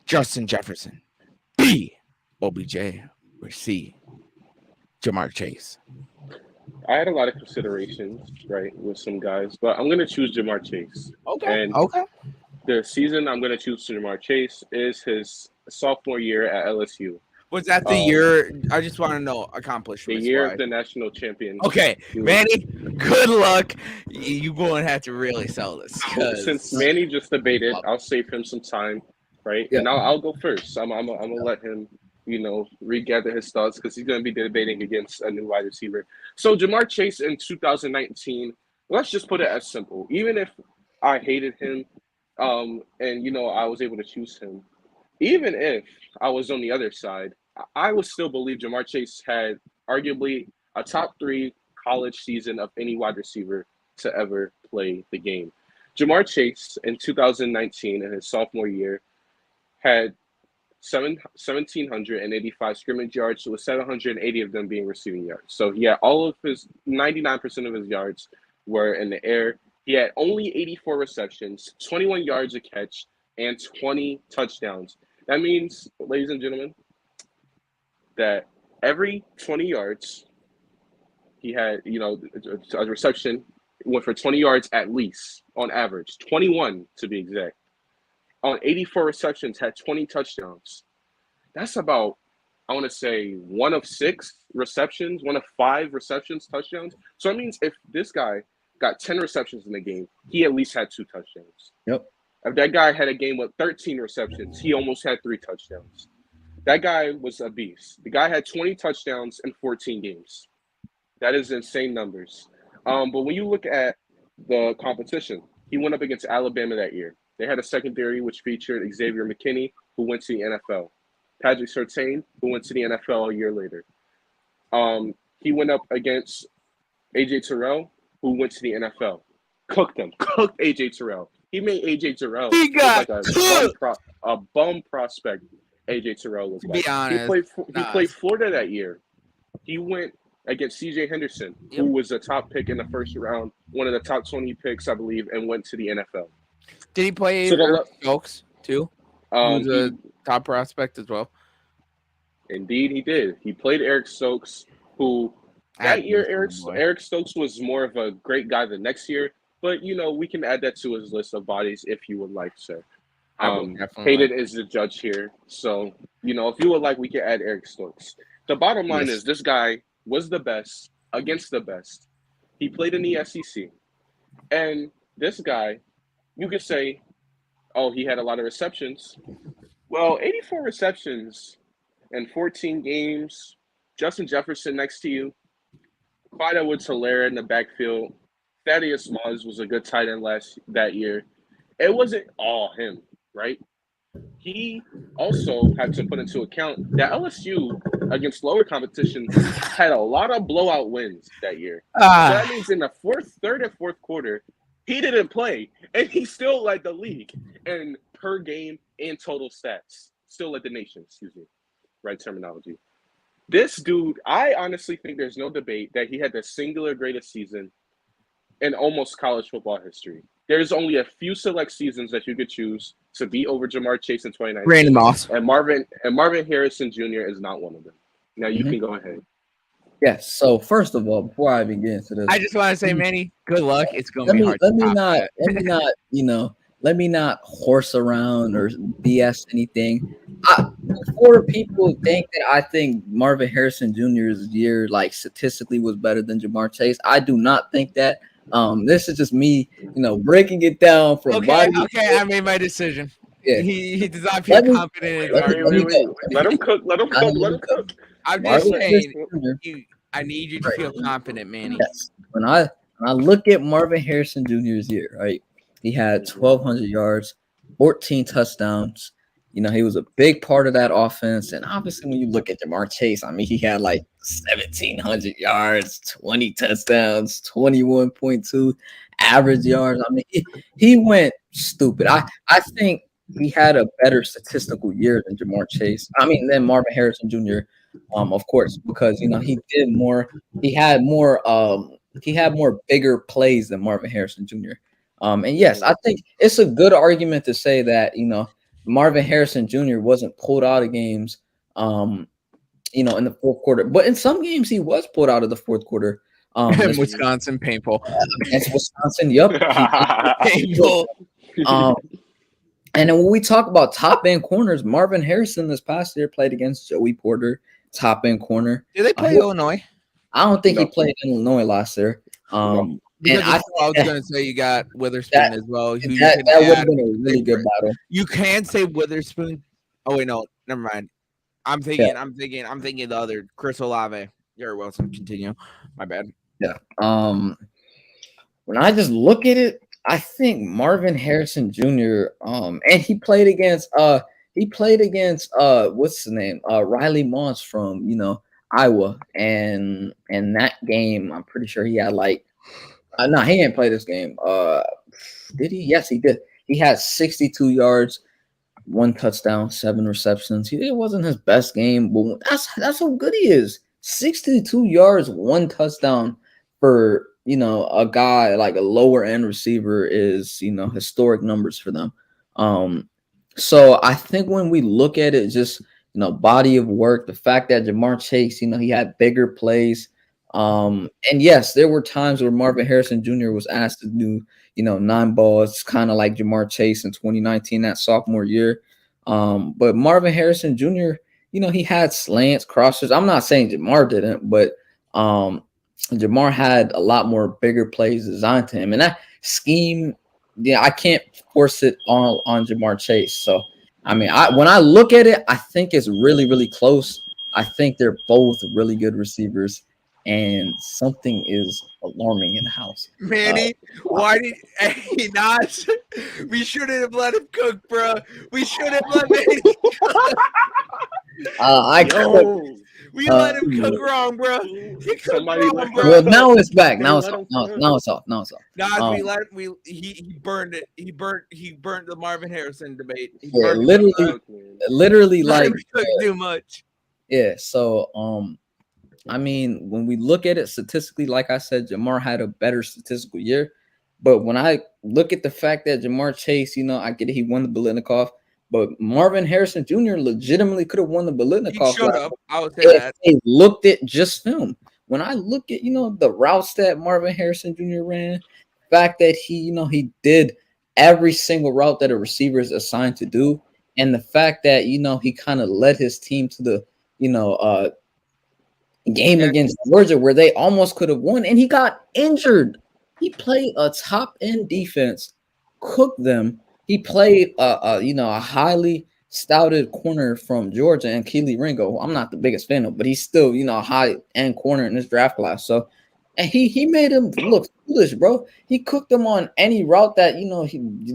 Justin Jefferson, B, OBJ, or C, Ja'Marr Chase? I had a lot of considerations, right, with some guys, but I'm going to choose Ja'Marr Chase. Okay. The season I'm going to choose Ja'Marr Chase is his sophomore year at LSU. Was that the year? I just want to know accomplishments. The year of the national champion. Okay, Manny, good luck. You're going to have to really sell this. Since Manny just debated, I'll save him some time, right? Yeah. And I'll go first. I'm going to let him, regather his thoughts, because he's going to be debating against a new wide receiver. So Ja'Marr Chase in 2019, let's just put it as simple. Even if I hated him, and I was able to choose him, even if I was on the other side, I would still believe Ja'Marr Chase had arguably a top 3 college season of any wide receiver to ever play the game. Ja'Marr Chase in 2019, in his sophomore year, had 1,785 scrimmage yards, with 780 of them being receiving yards. So he had 99% of his yards were in the air. He had only 84 receptions, 21 yards a catch, and 20 touchdowns. That means, ladies and gentlemen, that every 20 yards, he had, a reception went for 20 yards at least, on average, 21 to be exact. on 84 receptions, had 20 touchdowns. That's about, I want to say, 1 of 6 receptions, 1 of 5 receptions, touchdowns. So that means if this guy got 10 receptions in the game, he at least had 2 touchdowns. Yep. If that guy had a game with 13 receptions, he almost had 3 touchdowns. That guy was a beast. The guy had 20 touchdowns in 14 games. That is insane numbers. But when you look at the competition, he went up against Alabama that year. They had a secondary which featured Xavier McKinney, who went to the NFL. Patrick Surtain, who went to the NFL a year later. He went up against A.J. Terrell, who went to the NFL. Cooked A.J. Terrell. He made A.J. Terrell He got look like a bum prospect. A.J. Terrell was like. Be honest, he played Florida that year. He went against C.J. Henderson, who was a top pick in the first round, one of the top 20 picks, I believe, and went to the NFL. Did he play Eric Stokes too? He was a top prospect as well. Indeed, he did. He played Eric Stokes, who that year Eric Stokes was more of a great guy the next year. But, we can add that to his list of bodies if you would like, sir. Hayden is the judge here. So, if you would like, we can add Eric Stokes. The bottom line is this guy was the best against the best. He played in the SEC. And this guy, you could say, oh, he had a lot of receptions. Well, 84 receptions in 14 games, Justin Jefferson next to you, Clyde Edwards-Helaire in the backfield, Thaddeus Moss was a good tight end that year. It wasn't all him, right? He also had to put into account that LSU against lower competition had a lot of blowout wins that year. So that means in the third and fourth quarter, he didn't play, and he still led the league in per game and total stats. Still led the nation, excuse me. Right terminology. This dude, I honestly think there's no debate that he had the singular greatest season in almost college football history. There's only a few select seasons that you could choose to beat over Jamar Chase in 2019. Randy Moss. And Marvin Harrison Jr. is not one of them. Now you can go ahead. Yes. So first of all, before I begin to this, I just want to say, Manny, good luck. It's going to be hard. Let me not horse around or BS anything. Before people think that I think Marvin Harrison Jr.'s year, statistically, was better than Jamar Chase, I do not think that. This is just me, breaking it down from Okay, I made my decision. Yeah. He does not feel confident. Let him cook. I'm just saying, I need you to feel confident, Manny. Yes. When I look at Marvin Harrison Jr.'s year, right, he had 1,200 yards, 14 touchdowns. He was a big part of that offense. And obviously, when you look at Jamar Chase, he had 1,700 yards, 20 touchdowns, 21.2 average yards. He went stupid. I think he had a better statistical year than Jamar Chase. Than Marvin Harrison Jr., of course, because, he did more. He had more bigger plays than Marvin Harrison Jr. And yes, I think it's a good argument to say that, Marvin Harrison Jr. wasn't pulled out of games, in the fourth quarter. But in some games, he was pulled out of the fourth quarter. Wisconsin, painful. Against Wisconsin, yep. Painful. And then when we talk about top-end corners, Marvin Harrison this past year played against Joey Porter, top-end corner. Did they play Illinois? I don't think he played in Illinois last year. And I was going to say you got Witherspoon as well. That would have been a really good battle. You can say Witherspoon. Oh wait, no, never mind. I'm thinking the other Chris Olave. You're welcome. Continue. My bad. Yeah. When I just look at it, I think Marvin Harrison Jr. And he played against what's his name? Riley Moss from Iowa, and in that game, I'm pretty sure he had no, he didn't play this game. Did he? Yes, he did. He had 62 yards, 1 touchdown, 7 receptions. It wasn't his best game, but that's how good he is. 62 yards, 1 touchdown for a guy like a lower end receiver is historic numbers for them. So I think when we look at it, just body of work, the fact that Jamar Chase, he had bigger plays. And yes, there were times where Marvin Harrison Jr. was asked to do, 9 balls, kind of like Jamar Chase in 2019, that sophomore year. But Marvin Harrison Jr., he had slants, crossers. I'm not saying Jamar didn't, but Jamar had a lot more bigger plays designed to him. And that scheme, yeah, I can't force it on Jamar Chase. So, I mean, when I look at it, I think it's really, really close. I think they're both really good receivers, and something is alarming in the house. Manny, why did hey Nas? We shouldn't have let him cook, bro. We should have let Manny cook. We let him cook wrong, bro. He cooked wrong, bro. Well, now it's back. Now it's off. Now it's off. Now it's off. Nas, he burned it. He burnt the Marvin Harrison debate. Yeah, literally, like too much. Yeah. So, I mean, when we look at it statistically, like I said, Jamar had a better statistical year. But when I look at the fact that Jamar Chase, I get it, he won the Biletnikoff, but Marvin Harrison Jr. legitimately could have won the Biletnikoff. Shut up. I would say that. They looked at just film. When I look at, the routes that Marvin Harrison Jr. ran, the fact that he did every single route that a receiver is assigned to do, and the fact that, he kind of led his team to the, game against Georgia where they almost could have won, and he got injured. He played a top end defense, cooked them. He played a highly stouted corner from Georgia and Keely Ringo. I'm not the biggest fan of, but he's still a high end corner in this draft class. So, and he made him look foolish, bro. He cooked him on any route that he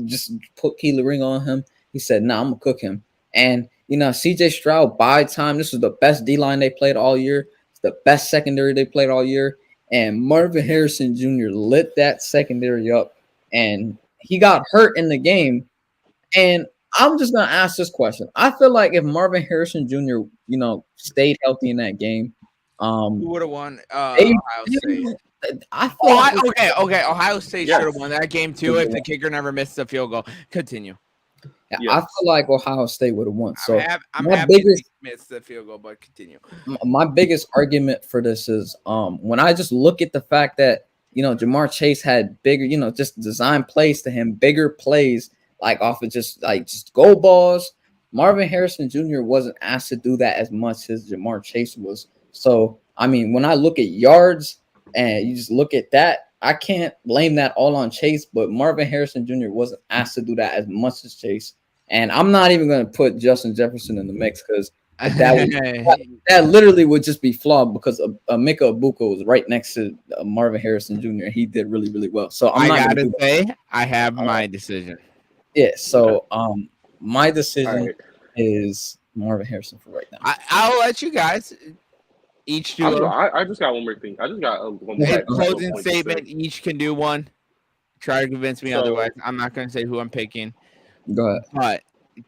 just put Keely Ringo on him. He said, "Nah, I'm gonna cook him." And CJ Stroud by time, this was the best D line they played all year. The best secondary they played all year, and Marvin Harrison Jr. lit that secondary up, and he got hurt in the game. And I'm just gonna ask this question: I feel like if Marvin Harrison Jr. stayed healthy in that game, who would have won? Ohio State. I feel okay. Ohio State should have won that game too if the kicker never missed a field goal. Continue. Yeah, I feel like Ohio State would have won. So I'm happy they missed the field goal, but continue. My biggest argument for this is when I just look at the fact that Jamar Chase had bigger, just design plays to him, bigger plays like off of just goal balls. Marvin Harrison Jr. wasn't asked to do that as much as Jamar Chase was. So I mean, when I look at yards and you just look at that, I can't blame that all on Chase, but Marvin Harrison Jr. wasn't asked to do that as much as Chase. And I'm not even going to put Justin Jefferson in the mix because that literally would just be flawed because Emeka Egbuka was right next to Marvin Harrison Jr. and he did really, really well. So I gotta say, I have my decision. Yeah. So my decision is Marvin Harrison for right now. I'll let you guys each do. I just got one more thing. I just got one more closing statement. Each can do one. Try to convince me otherwise. I'm not going to say who I'm picking. Go ahead. But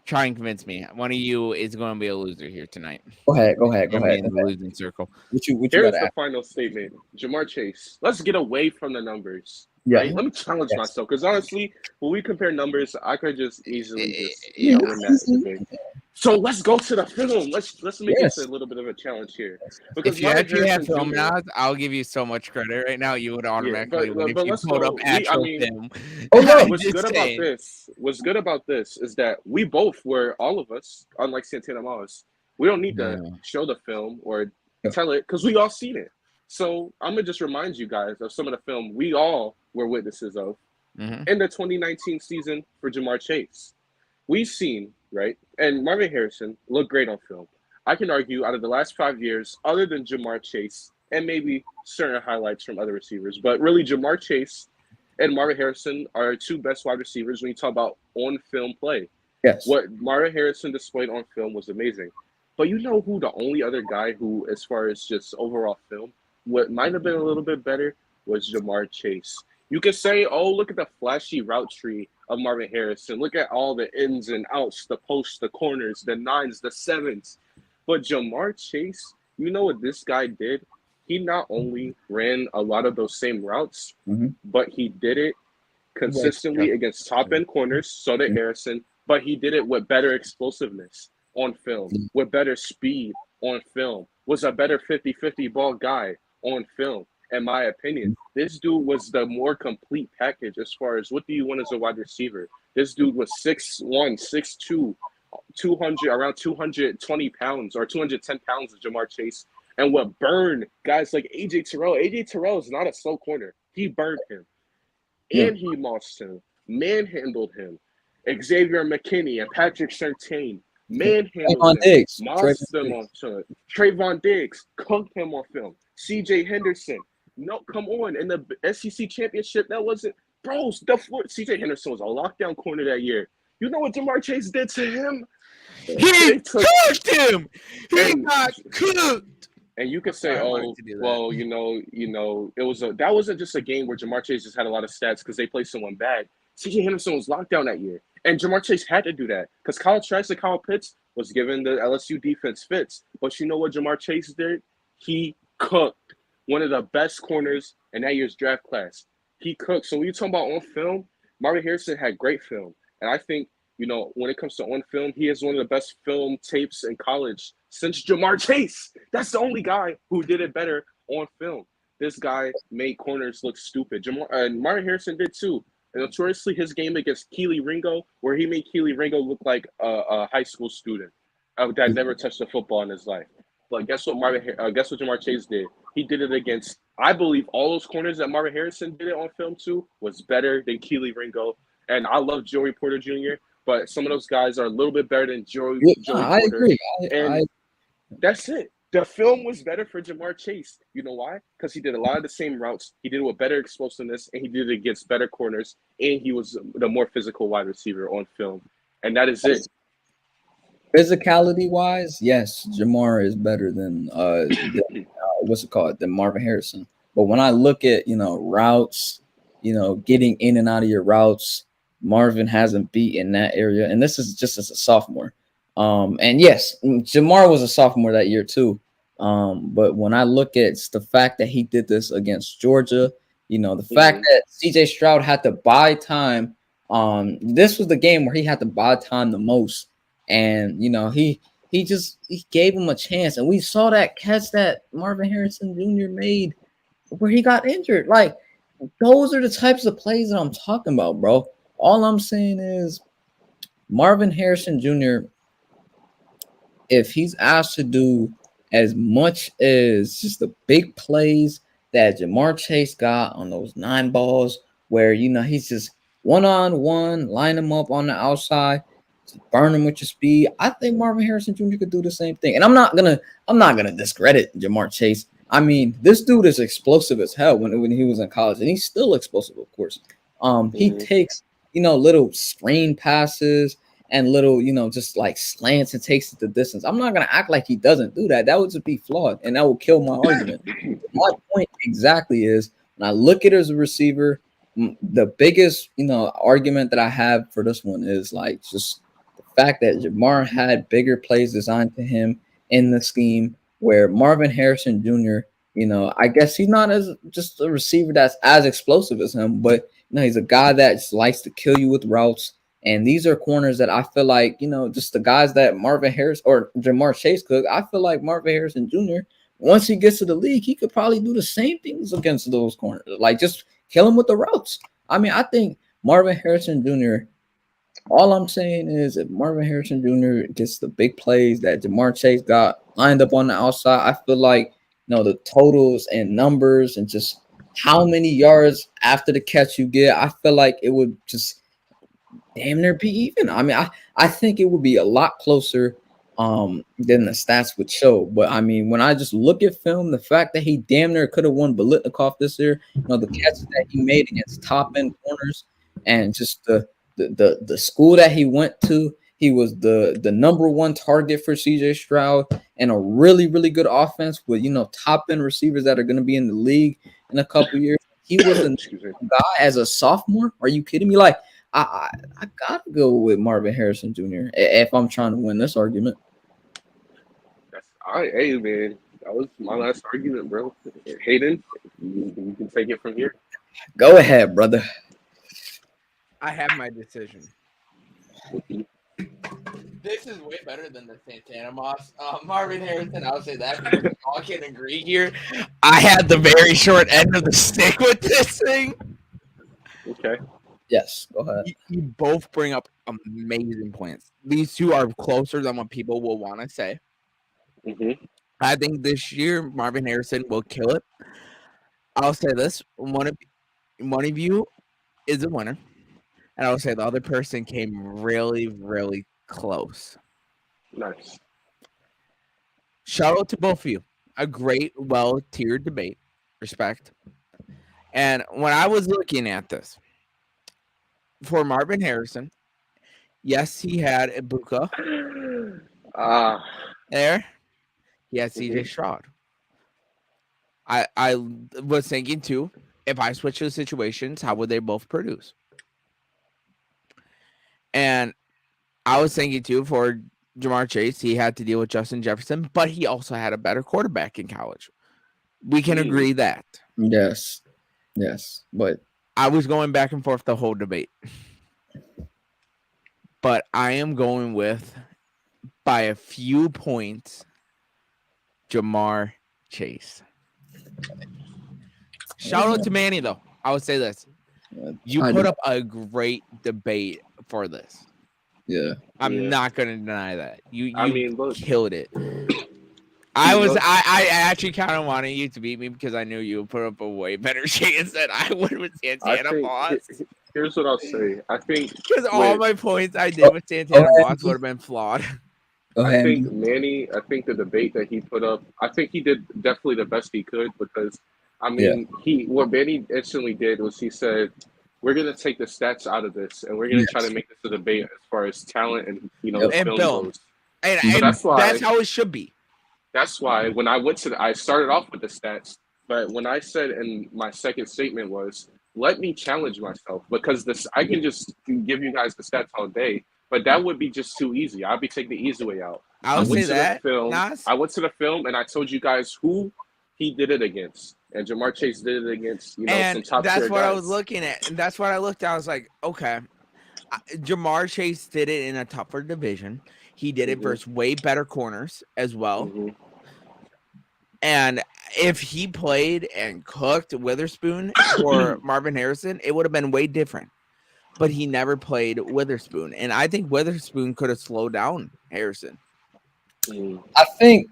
try and convince me. One of you is going to be a loser here tonight. Go ahead. In the losing circle. Here's the final statement. Jamar Chase. Let's get away from the numbers. Yeah. Right? Let me challenge myself because honestly, when we compare numbers, I could just easily win that debate. So let's go to the film. Let's make this a little bit of a challenge here. Because if you actually have film now, I'll give you so much credit right now. You would automatically win if you pulled up actual film. What's good about this is that we both were, all of us, unlike Santana Moss, we don't need to show the film or tell it because we all seen it. So I'm going to just remind you guys of some of the film we all were witnesses of in the 2019 season for Jamar Chase. We've seen, right? And Marvin Harrison looked great on film. I can argue out of the last 5 years, other than Jamar Chase and maybe certain highlights from other receivers, but really Jamar Chase and Marvin Harrison are our two best wide receivers when you talk about on-film play. Yes. What Marvin Harrison displayed on film was amazing. But you know who the only other guy who, as far as just overall film, what might have been a little bit better was Jamar Chase. You could say, oh, look at the flashy route tree of Marvin Harrison. Look at all the ins and outs, the posts, the corners, the nines, the sevens. But Jamar Chase, you know what this guy did? He not only ran a lot of those same routes, but he did it consistently against top-end corners, so did Harrison, but he did it with better explosiveness on film, with better speed on film, was a better 50-50 ball guy on film. In my opinion, this dude was the more complete package as far as what do you want as a wide receiver. This dude was 6'1", 6'2", 200, around 220 pounds or 210 pounds of Jamar Chase. And what burned guys like AJ Terrell. AJ Terrell is not a slow corner. He burned him. Yeah. And he mossed him, manhandled him. Xavier McKinney and Patrick Surtain manhandled Trayvon him, Diggs. mossed them on film. Trayvon Diggs cooked him on film. C.J. Henderson, no, come on. In the SEC championship, that wasn't, bro, C.J. Henderson was a lockdown corner that year. You know what Jamar Chase did to him? He cooked him. He got cooked. And you could say, oh, well, that wasn't just a game where Jamar Chase just had a lot of stats because they played someone bad. C.J. Henderson was locked down that year. And Jamar Chase had to do that because Kyle Trask and Kyle Pitts was given the LSU defense fits. But you know what Jamar Chase did? He cooked one of the best corners in that year's draft class. He cooked. So when you're talking about on film, Marvin Harrison had great film. And I think, when it comes to on film, he has one of the best film tapes in college since Jamar Chase. That's the only guy who did it better on film. This guy made corners look stupid. Marvin Harrison did too. And notoriously, his game against Keely Ringo, where he made Keely Ringo look like a high school student that never touched a football in his life. But guess what Jamar Chase did? He did it against, I believe, all those corners that Marvin Harrison did it on film too was better than Keely Ringo. And I love Joey Porter Jr., but some of those guys are a little bit better than Joey Porter. I agree. That's it. The film was better for Jamar Chase. You know why? Because he did a lot of the same routes. He did it with better explosiveness, and he did it against better corners, and he was the more physical wide receiver on film. And that is it. Physicality-wise, yes, Jamar is better than than Marvin Harrison. But when I look at, routes, getting in and out of your routes, Marvin hasn't beat in that area. And this is just as a sophomore. And yes, Jamar was a sophomore that year too. But when I look at the fact that he did this against Georgia, the fact that CJ Stroud had to buy time, this was the game where he had to buy time the most. And, he gave him a chance. And we saw that catch that Marvin Harrison Jr. made where he got injured. Like, those are the types of plays that I'm talking about, bro. All I'm saying is Marvin Harrison Jr., if he's asked to do as much as just the big plays that Jamar Chase got on those 9 balls where, he's just one-on-one, line him up on the outside, burn him with your speed, I think Marvin Harrison Jr. could do the same thing. And I'm not gonna discredit Jamar Chase. I mean, this dude is explosive as hell when he was in college, and he's still explosive, of course. He takes, little screen passes and little, just like slants and takes it the distance. I'm not going to act like he doesn't do that. That would just be flawed, and that will kill my argument. My point exactly is when I look at it as a receiver, the biggest, argument that I have for this one is like just the fact that Jamar had bigger plays designed to him in the scheme where Marvin Harrison Jr., I guess he's not as just a receiver that's as explosive as him, but he's a guy that just likes to kill you with routes. And these are corners that I feel like, just the guys that Marvin Harris or Jamar Chase could. I feel like Marvin Harrison Jr., once he gets to the league, he could probably do the same things against those corners. Like, just kill him with the routes. I mean, I think Marvin Harrison Jr., all I'm saying is if Marvin Harrison Jr. gets the big plays that Jamar Chase got lined up on the outside, I feel like, the totals and numbers and just how many yards after the catch you get, I feel like it would just damn near be even. I mean, I think it would be a lot closer than the stats would show. But I mean, when I just look at film, the fact that he damn near could have won Biletnikoff this year, the catches that he made against top end corners, and just the school that he went to, he was the number 1 target for CJ Stroud and a really, really good offense with top end receivers that are going to be in the league in a couple years. He was a guy as a sophomore. Are you kidding me? Like, I gotta go with Marvin Harrison Jr. if I'm trying to win this argument. That's all right. Hey, man, that was my last argument, bro. Hayden, you can take it from here. Go ahead, brother. I have my decision. This is way better than the Santana Moss. Marvin Harrison, I'll say that because we all can agree here. I had the very short end of the stick with this thing. Okay. Yes, go ahead. You both bring up amazing points. These two are closer than what people will want to say. Mm-hmm. I think this year Marvin Harrison will kill it. I'll say this: one of you is a winner, and I'll say the other person came really, really close. Nice. Shout out to both of you. A great, well-tiered debate. Respect. And when I was looking at this, for Marvin Harrison, yes, he had Ibuka there. He had CJ Stroud. I was thinking too, if I switch the situations, how would they both produce? And I was thinking too, for Ja'Marr Chase, he had to deal with Justin Jefferson, but he also had a better quarterback in college. We can agree that. Yes. But I was going back and forth the whole debate. But I am going with, by a few points, Ja'Marr Chase. Shout out to Manny, though. I would say this. You put up a great debate for this. Yeah. I'm not going to deny that. You look, killed it. I actually kind of wanted you to beat me because I knew you would put up a way better chance than I would with Santana Moss. Here's what I'll say. I think because all my points I did with Santana Moss would have been flawed. I think Manny, the debate that he put up, I think he did definitely the best he could because, what Manny instantly did was he said, we're going to take the stats out of this and we're going to try to make this a debate as far as talent and, and film goes. And that's how it should be. That's why when I went to I started off with the stats, but when I said in my second statement was, let me challenge myself because I can just give you guys the stats all day, but that would be just too easy. I'd be taking the easy way out. I went to the film and I told you guys who he did it against. And Ja'Marr Chase did it against, some top tier guys. That's what I was looking at. And that's what I looked at. I was like, okay, Ja'Marr Chase did it in a tougher division. He did it versus way better corners as well. And if he played and cooked Witherspoon or Marvin Harrison, it would have been way different. But he never played Witherspoon. And I think Witherspoon could have slowed down Harrison. I think,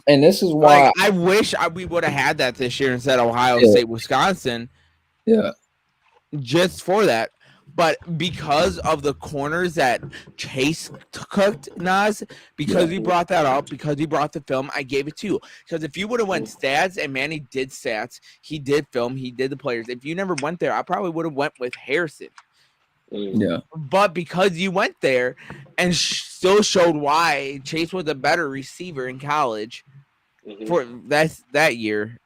and this is why I wish we would have had that this year instead of Ohio State, Wisconsin. Yeah. Just for that. But because of the corners that Chase cooked, Nas, because he brought that up, because he brought the film, I gave it to you. Because if you would have went stats, and Manny did stats, he did film, he did the players. If you never went there, I probably would have went with Harrison. Yeah. But because you went there and still showed why Chase was a better receiver in college for that year,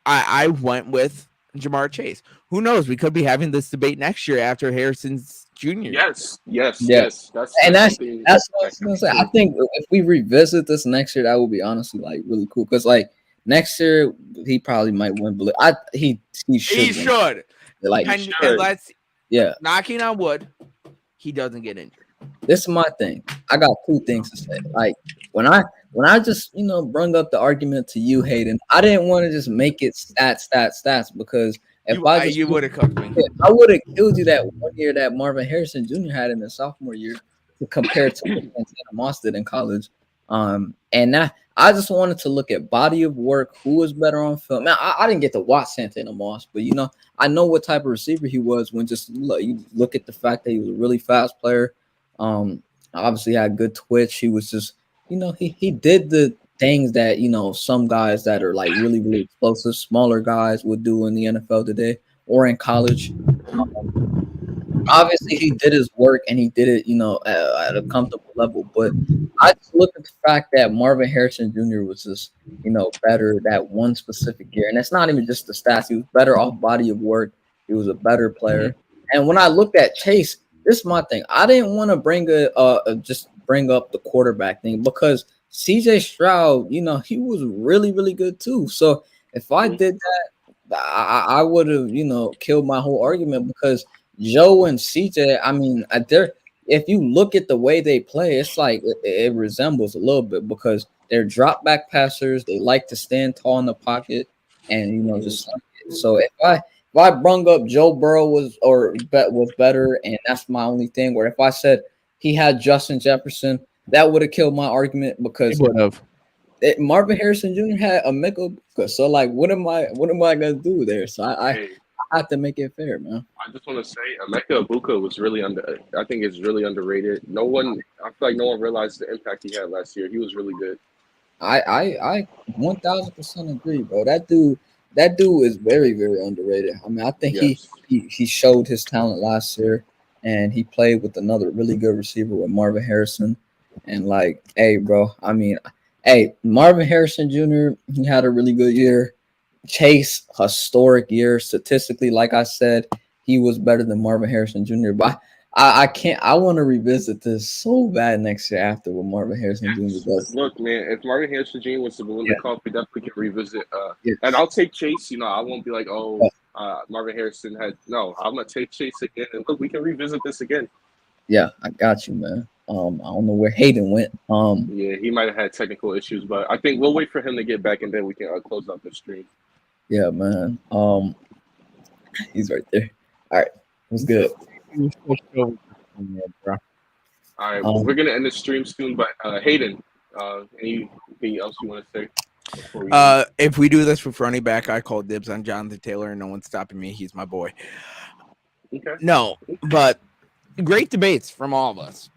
I went with Ja'Marr Chase. Who knows? We could be having this debate next year after Harrison's junior. Yes. That's what I was gonna say. I think if we revisit this next year, that would be honestly really cool. Because next year he probably might win. He should. He should. And let's knocking on wood, he doesn't get injured. This is my thing. I got two things to say. When I just bring up the argument to you, Hayden, I didn't want to just make it stats because if you would have cooked me. I would have killed you that one year that Marvin Harrison Jr. had in his sophomore year to compare to what Santana Moss did in college. And I just wanted to look at body of work, who was better on film. Now I didn't get to watch Santana Moss, but I know what type of receiver he was when you look at the fact that he was a really fast player. Obviously had good twitch. He was just, he did the things that, some guys that are really, really explosive, smaller guys would do in the NFL today or in college. Obviously he did his work and he did it, at a comfortable level. But I just look at the fact that Marvin Harrison Jr. was just, better that one specific year. And it's not even just the stats. He was better off body of work. He was a better player. And when I looked at Chase, this is my thing. I didn't want to bring up the quarterback thing because CJ Stroud, he was really, really good too. So if I did that, I would have, killed my whole argument because Joe and CJ, if you look at the way they play, it's like it resembles a little bit because they're drop back passers. They like to stand tall in the pocket, and just so if I brung up Joe Burrow was better, and that's my only thing. Where if I said he had Justin Jefferson, that would have killed my argument because Marvin Harrison Jr. had Emeka Egbuka. So like, what am I gonna do there? So I have to make it fair, man. I just want to say Emeka Egbuka was really I think it's really underrated. I feel like no one realized the impact he had last year. He was really good. I 1000% agree, bro. That dude is very, very underrated. I mean, I think he showed his talent last year, and he played with another really good receiver with Marvin Harrison. And like, hey, bro, I mean, Marvin Harrison Jr., he had a really good year. Chase, historic year statistically. Like I said, he was better than Marvin Harrison Jr. But I can't. I want to revisit this so bad next year after what Marvin Harrison Jr. does. Look, man, if Marvin Harrison Jr. was to win the call, we definitely can revisit. And I'll take Chase. I won't be like, Marvin Harrison had. No, I'm gonna take Chase again, and look, we can revisit this again. Yeah, I got you, man. I don't know where Hayden went. Yeah, he might have had technical issues, but I think we'll wait for him to get back, and then we can close out the stream. Yeah, man. He's right there. All right, what's good? All right, we're gonna end the stream soon, but Hayden, anything else you want to say? If we do this with running back, I call dibs on Jonathan Taylor, and no one's stopping me. He's my boy. Okay. No, but great debates from all of us.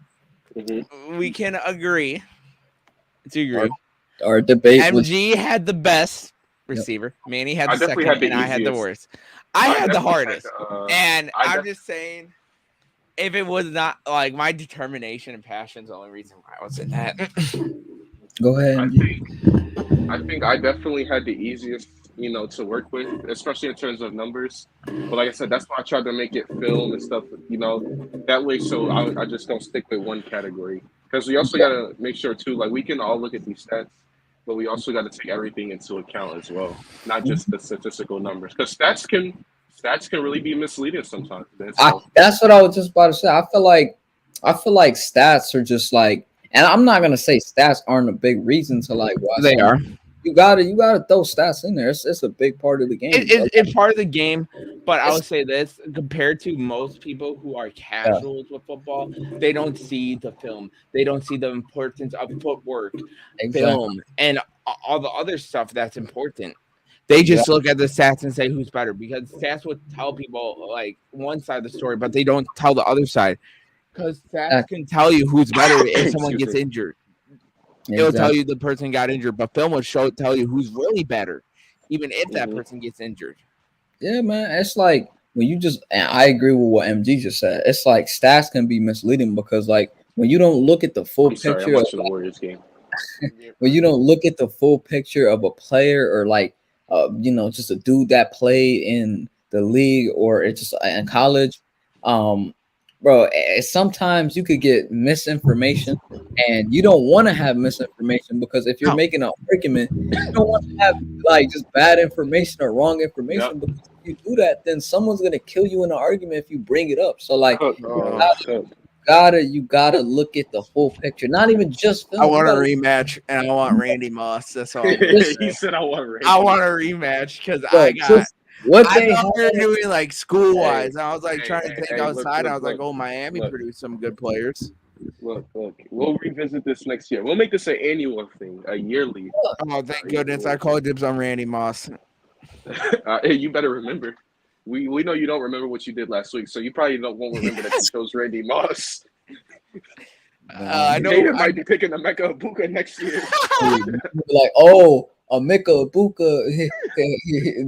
Mm-hmm. We can agree to agree. Our debate. MG had the best receiver. Manny had the second, and I had the worst. I had the hardest. I'm just saying, if it was not like my determination and passion is the only reason why I was in that. Go ahead. I think I definitely had the easiest, to work with, especially in terms of numbers. But like I said, that's why I tried to make it film and stuff, that way. So I just don't stick with one category, because we also got to make sure too, like we can all look at these stats, but we also got to take everything into account as well, not just the statistical numbers, because stats can really be misleading sometimes. That's what I was just about to say. I feel like stats are just like, and I'm not gonna say stats aren't a big reason to like watch. They are. You gotta throw stats in there. It's a big part of the game. It's part of the game, but I would say this: compared to most people who are casuals with football, they don't see the film. They don't see the importance of footwork, film, and all the other stuff that's important. They just look at the stats and say who's better, because stats would tell people like one side of the story, but they don't tell the other side, because stats can tell you who's better if someone gets injured. It'll tell you the person got injured, but film will tell you who's really better, even if that person gets injured. Yeah, man. It's like when you and I agree with what MG just said. It's like stats can be misleading because like when you don't look at the full picture I'm watching the Warriors game. When you don't look at the full picture of a player or like just a dude that played in the league or it's just in college, bro, sometimes you could get misinformation, and you don't want to have misinformation, because if you're making an argument, you don't want to have like just bad information or wrong information. Because if you do that, then someone's gonna kill you in an argument if you bring it up. So like, you gotta look at the whole picture, not even just film. I want a rematch, and I want Randy Moss. That's all. He said, "I want Randy." I want a rematch because I got. I thought we were doing like school wise. I was like trying to think outside. I was like, oh, Miami produced some good players. Look. We'll revisit this next year. We'll make this an annual thing, a yearly. Oh, thank goodness! I called dibs on Randy Moss. Hey, you better remember. We know you don't remember what you did last week, so you probably won't remember that you chose Randy Moss. I know Hayden might be picking Emeka Egbuka next year. Like, oh, Emeka Egbuka,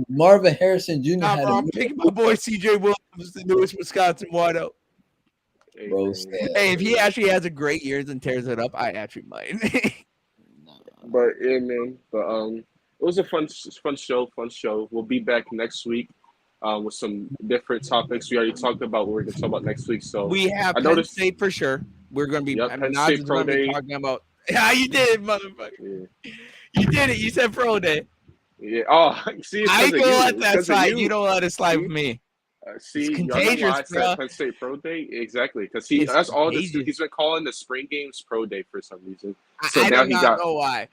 Marvin Harrison Jr. I'm picking my boy CJ Williams, the newest Wisconsin wideout. Hey, if he actually has a great year and tears it up, I actually might. But yeah, man. But it was a fun show. We'll be back next week with some different topics. We already talked about what we're going to talk about next week. So we have Penn State for sure. We're going to be. Penn State Pro Day. Talking about. Yeah, you did it, motherfucker. Yeah. You did it. You said Pro Day. Yeah. Oh, see, I ain't gonna let that slide. You don't let it slide with me. See, It's y'all know why contagious, I bro. said Penn State Pro Day? Exactly, because It's that's all this. contagious. He's been calling the spring games Pro Day for some reason. So I now do he not got. know why.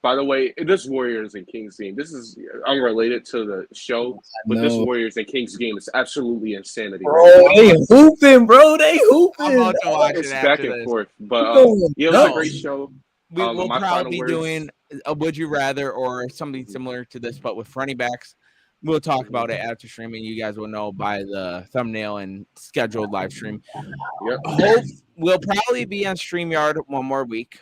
By the way, this Warriors and Kings game. This is unrelated to the show, but this No, Warriors and Kings game is absolutely insanity. bro, Right they hooping, bro. They I'm hooping. about to watch It's it back after and this. forth, but Going yeah, it was a No, great show. we will My probably final be words. doing a Would You Rather or something similar to this, but with running backs. We'll talk about it after streaming. You guys will know by the thumbnail and scheduled live stream. Yep. Hope we'll probably be on StreamYard one more week.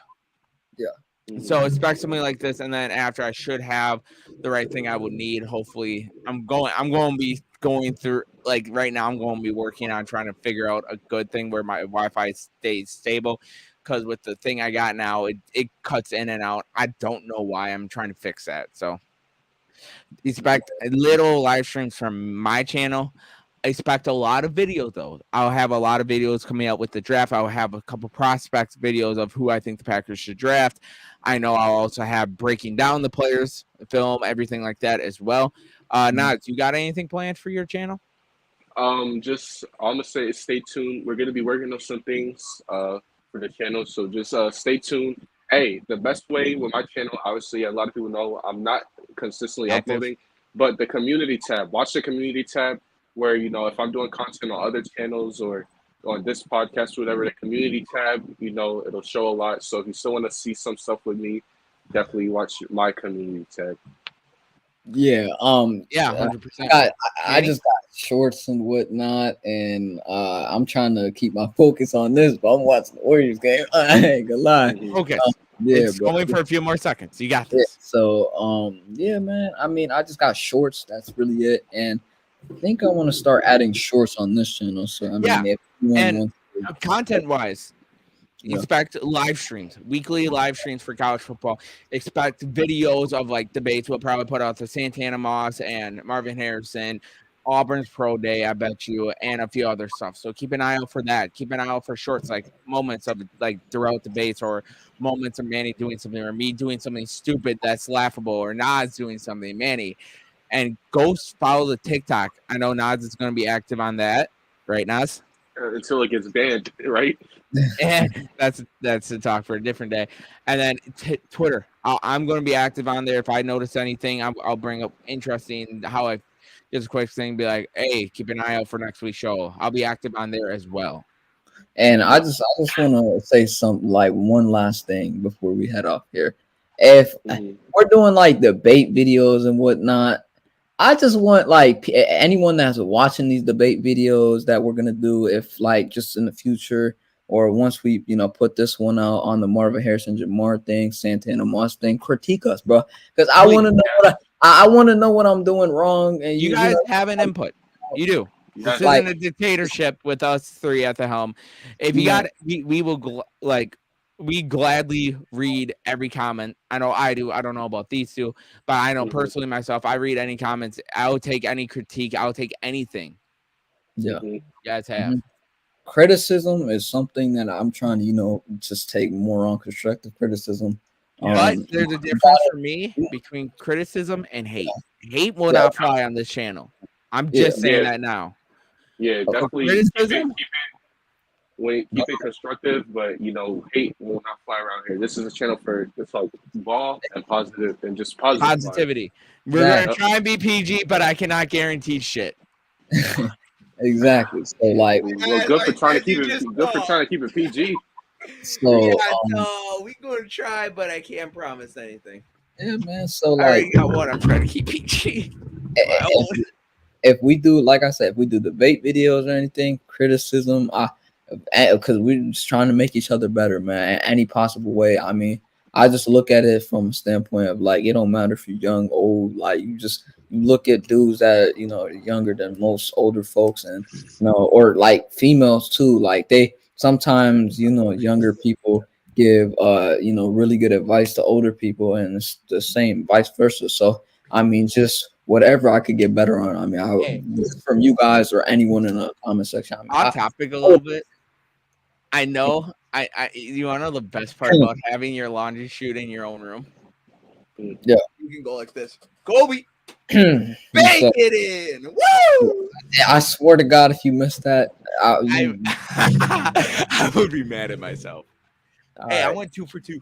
Mhm. So expect something like this, and then after I should have the right thing I would need. Hopefully, I'm going to be going through like right now. I'm going to be working on trying to figure out a good thing where my Wi-Fi stays stable. Because with the thing I got now, it cuts in and out. I don't know why. I'm trying to fix that. So expect little live streams from my channel. Expect a lot of videos though. I'll have a lot of videos coming out with the draft. I'll have a couple prospects videos of who I think the Packers should draft. I know I'll also have breaking down the players, film, everything like that as well. Naz, you got anything planned for your channel? Just I'm gonna say stay tuned. We're gonna be working on some things for the channel, so just stay tuned. Hey, the best way with my channel, obviously, a lot of people know I'm not consistently Active. uploading, but the community tab. Watch the community tab where if I'm doing content on other channels or on this podcast, whatever, the community tab, it'll show a lot. So if you still want to see some stuff with me, definitely watch my community tab. Yeah. Yeah, 100%. I just got shorts and whatnot, and I'm trying to keep my focus on this, but I'm watching the Warriors game. I ain't gonna lie. Okay. Yeah, It's going for a few more seconds. You got Yeah, this. so yeah, man. I mean, I just got shorts. That's really it, and I think I want to start adding shorts on this channel. So I mean, Yeah, if anyone and wants content wise, Yeah. expect live streams, weekly live streams for college football. Expect videos of like debates. We'll probably put out the Santana Moss and Marvin Harrison, Auburn's Pro Day, I bet you, and a few other stuff. So keep an eye out for that. Keep an eye out for shorts, like moments of like throughout debates or moments of Manny doing something or me doing something stupid that's laughable or Nas doing something, Manny. And go follow the TikTok. I know Nas is going to be active on that, right, Nas? Until it gets banned, right? And that's a talk for a different day. And then Twitter. I'm going to be active on there. If I notice anything, I'll bring up interesting how I just a quick thing. Be like, hey, keep an eye out for next week's show. I'll be active on there as well. And I just want to say something like one last thing before we head off here. If we're doing like debate videos and whatnot, I just want like anyone that's watching these debate videos that we're gonna do, if like just in the future or once we put this one out on the Marvin Harrison Jamar thing, Santana Moss thing, critique us, bro, because I want to know I want to know what I'm doing wrong. And you guys have an input. You do. This Like- isn't a dictatorship with us three at the helm. If you got, we will we gladly read every comment. I know I do. I don't know about these two, but I know personally myself, I read any comments. I'll take any critique. I'll take anything. Yeah. You guys have. Criticism is something that I'm trying to, just take more on constructive criticism. But there's a difference for me between criticism and hate. Hate will not fly on this channel. I'm just saying that now. Yeah, definitely. Criticism. Keep it constructive, but hate will not fly around here. This is a channel for it's like ball and positive and just positivity. We're gonna try and be PG, but I cannot guarantee shit. Exactly. So like, well, good for trying to keep it. Good for trying to keep it PG. So we gonna try, but I can't promise anything. Yeah, man. So I already like, got one. I'm trying to keep PG. If we do, like I said, if we do debate videos or anything, criticism, because we're just trying to make each other better, man, any possible way. I mean, I just look at it from a standpoint of like, it don't matter if you're young, old, like you look at dudes that are younger than most older folks, and or like females too. Like they sometimes, younger people give really good advice to older people, and it's the same vice versa. So I mean, just whatever I could get better on. I mean, from you guys or anyone in the comment section. I mean, off topic a little bit. I know. You want to know the best part about having your laundry chute in your own room? Yeah, you can go like this, Kobe. Bake So, it in. Woo! I swear to God, if you missed that, I would be mad at myself. Hey, I right. went 2 for 2.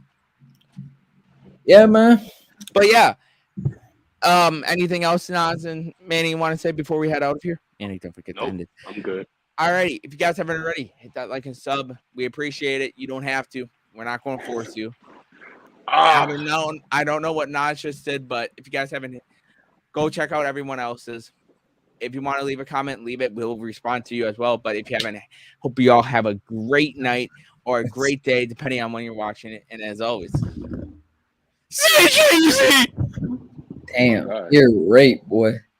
Yeah, man. But yeah. Anything else, Nas and Manny, you want to say before we head out of here? Manny, don't forget to end it. I'm good. Alrighty, if you guys haven't already, hit that like and sub. We appreciate it. You don't have to. We're not going to force you. I don't know what Nas just did, but if you guys haven't, go check out everyone else's. If you want to leave a comment, leave it. We'll respond to you as well. But if you haven't, hope you all have a great night or a great day, depending on when you're watching it. And as always, Damn, you're great, boy.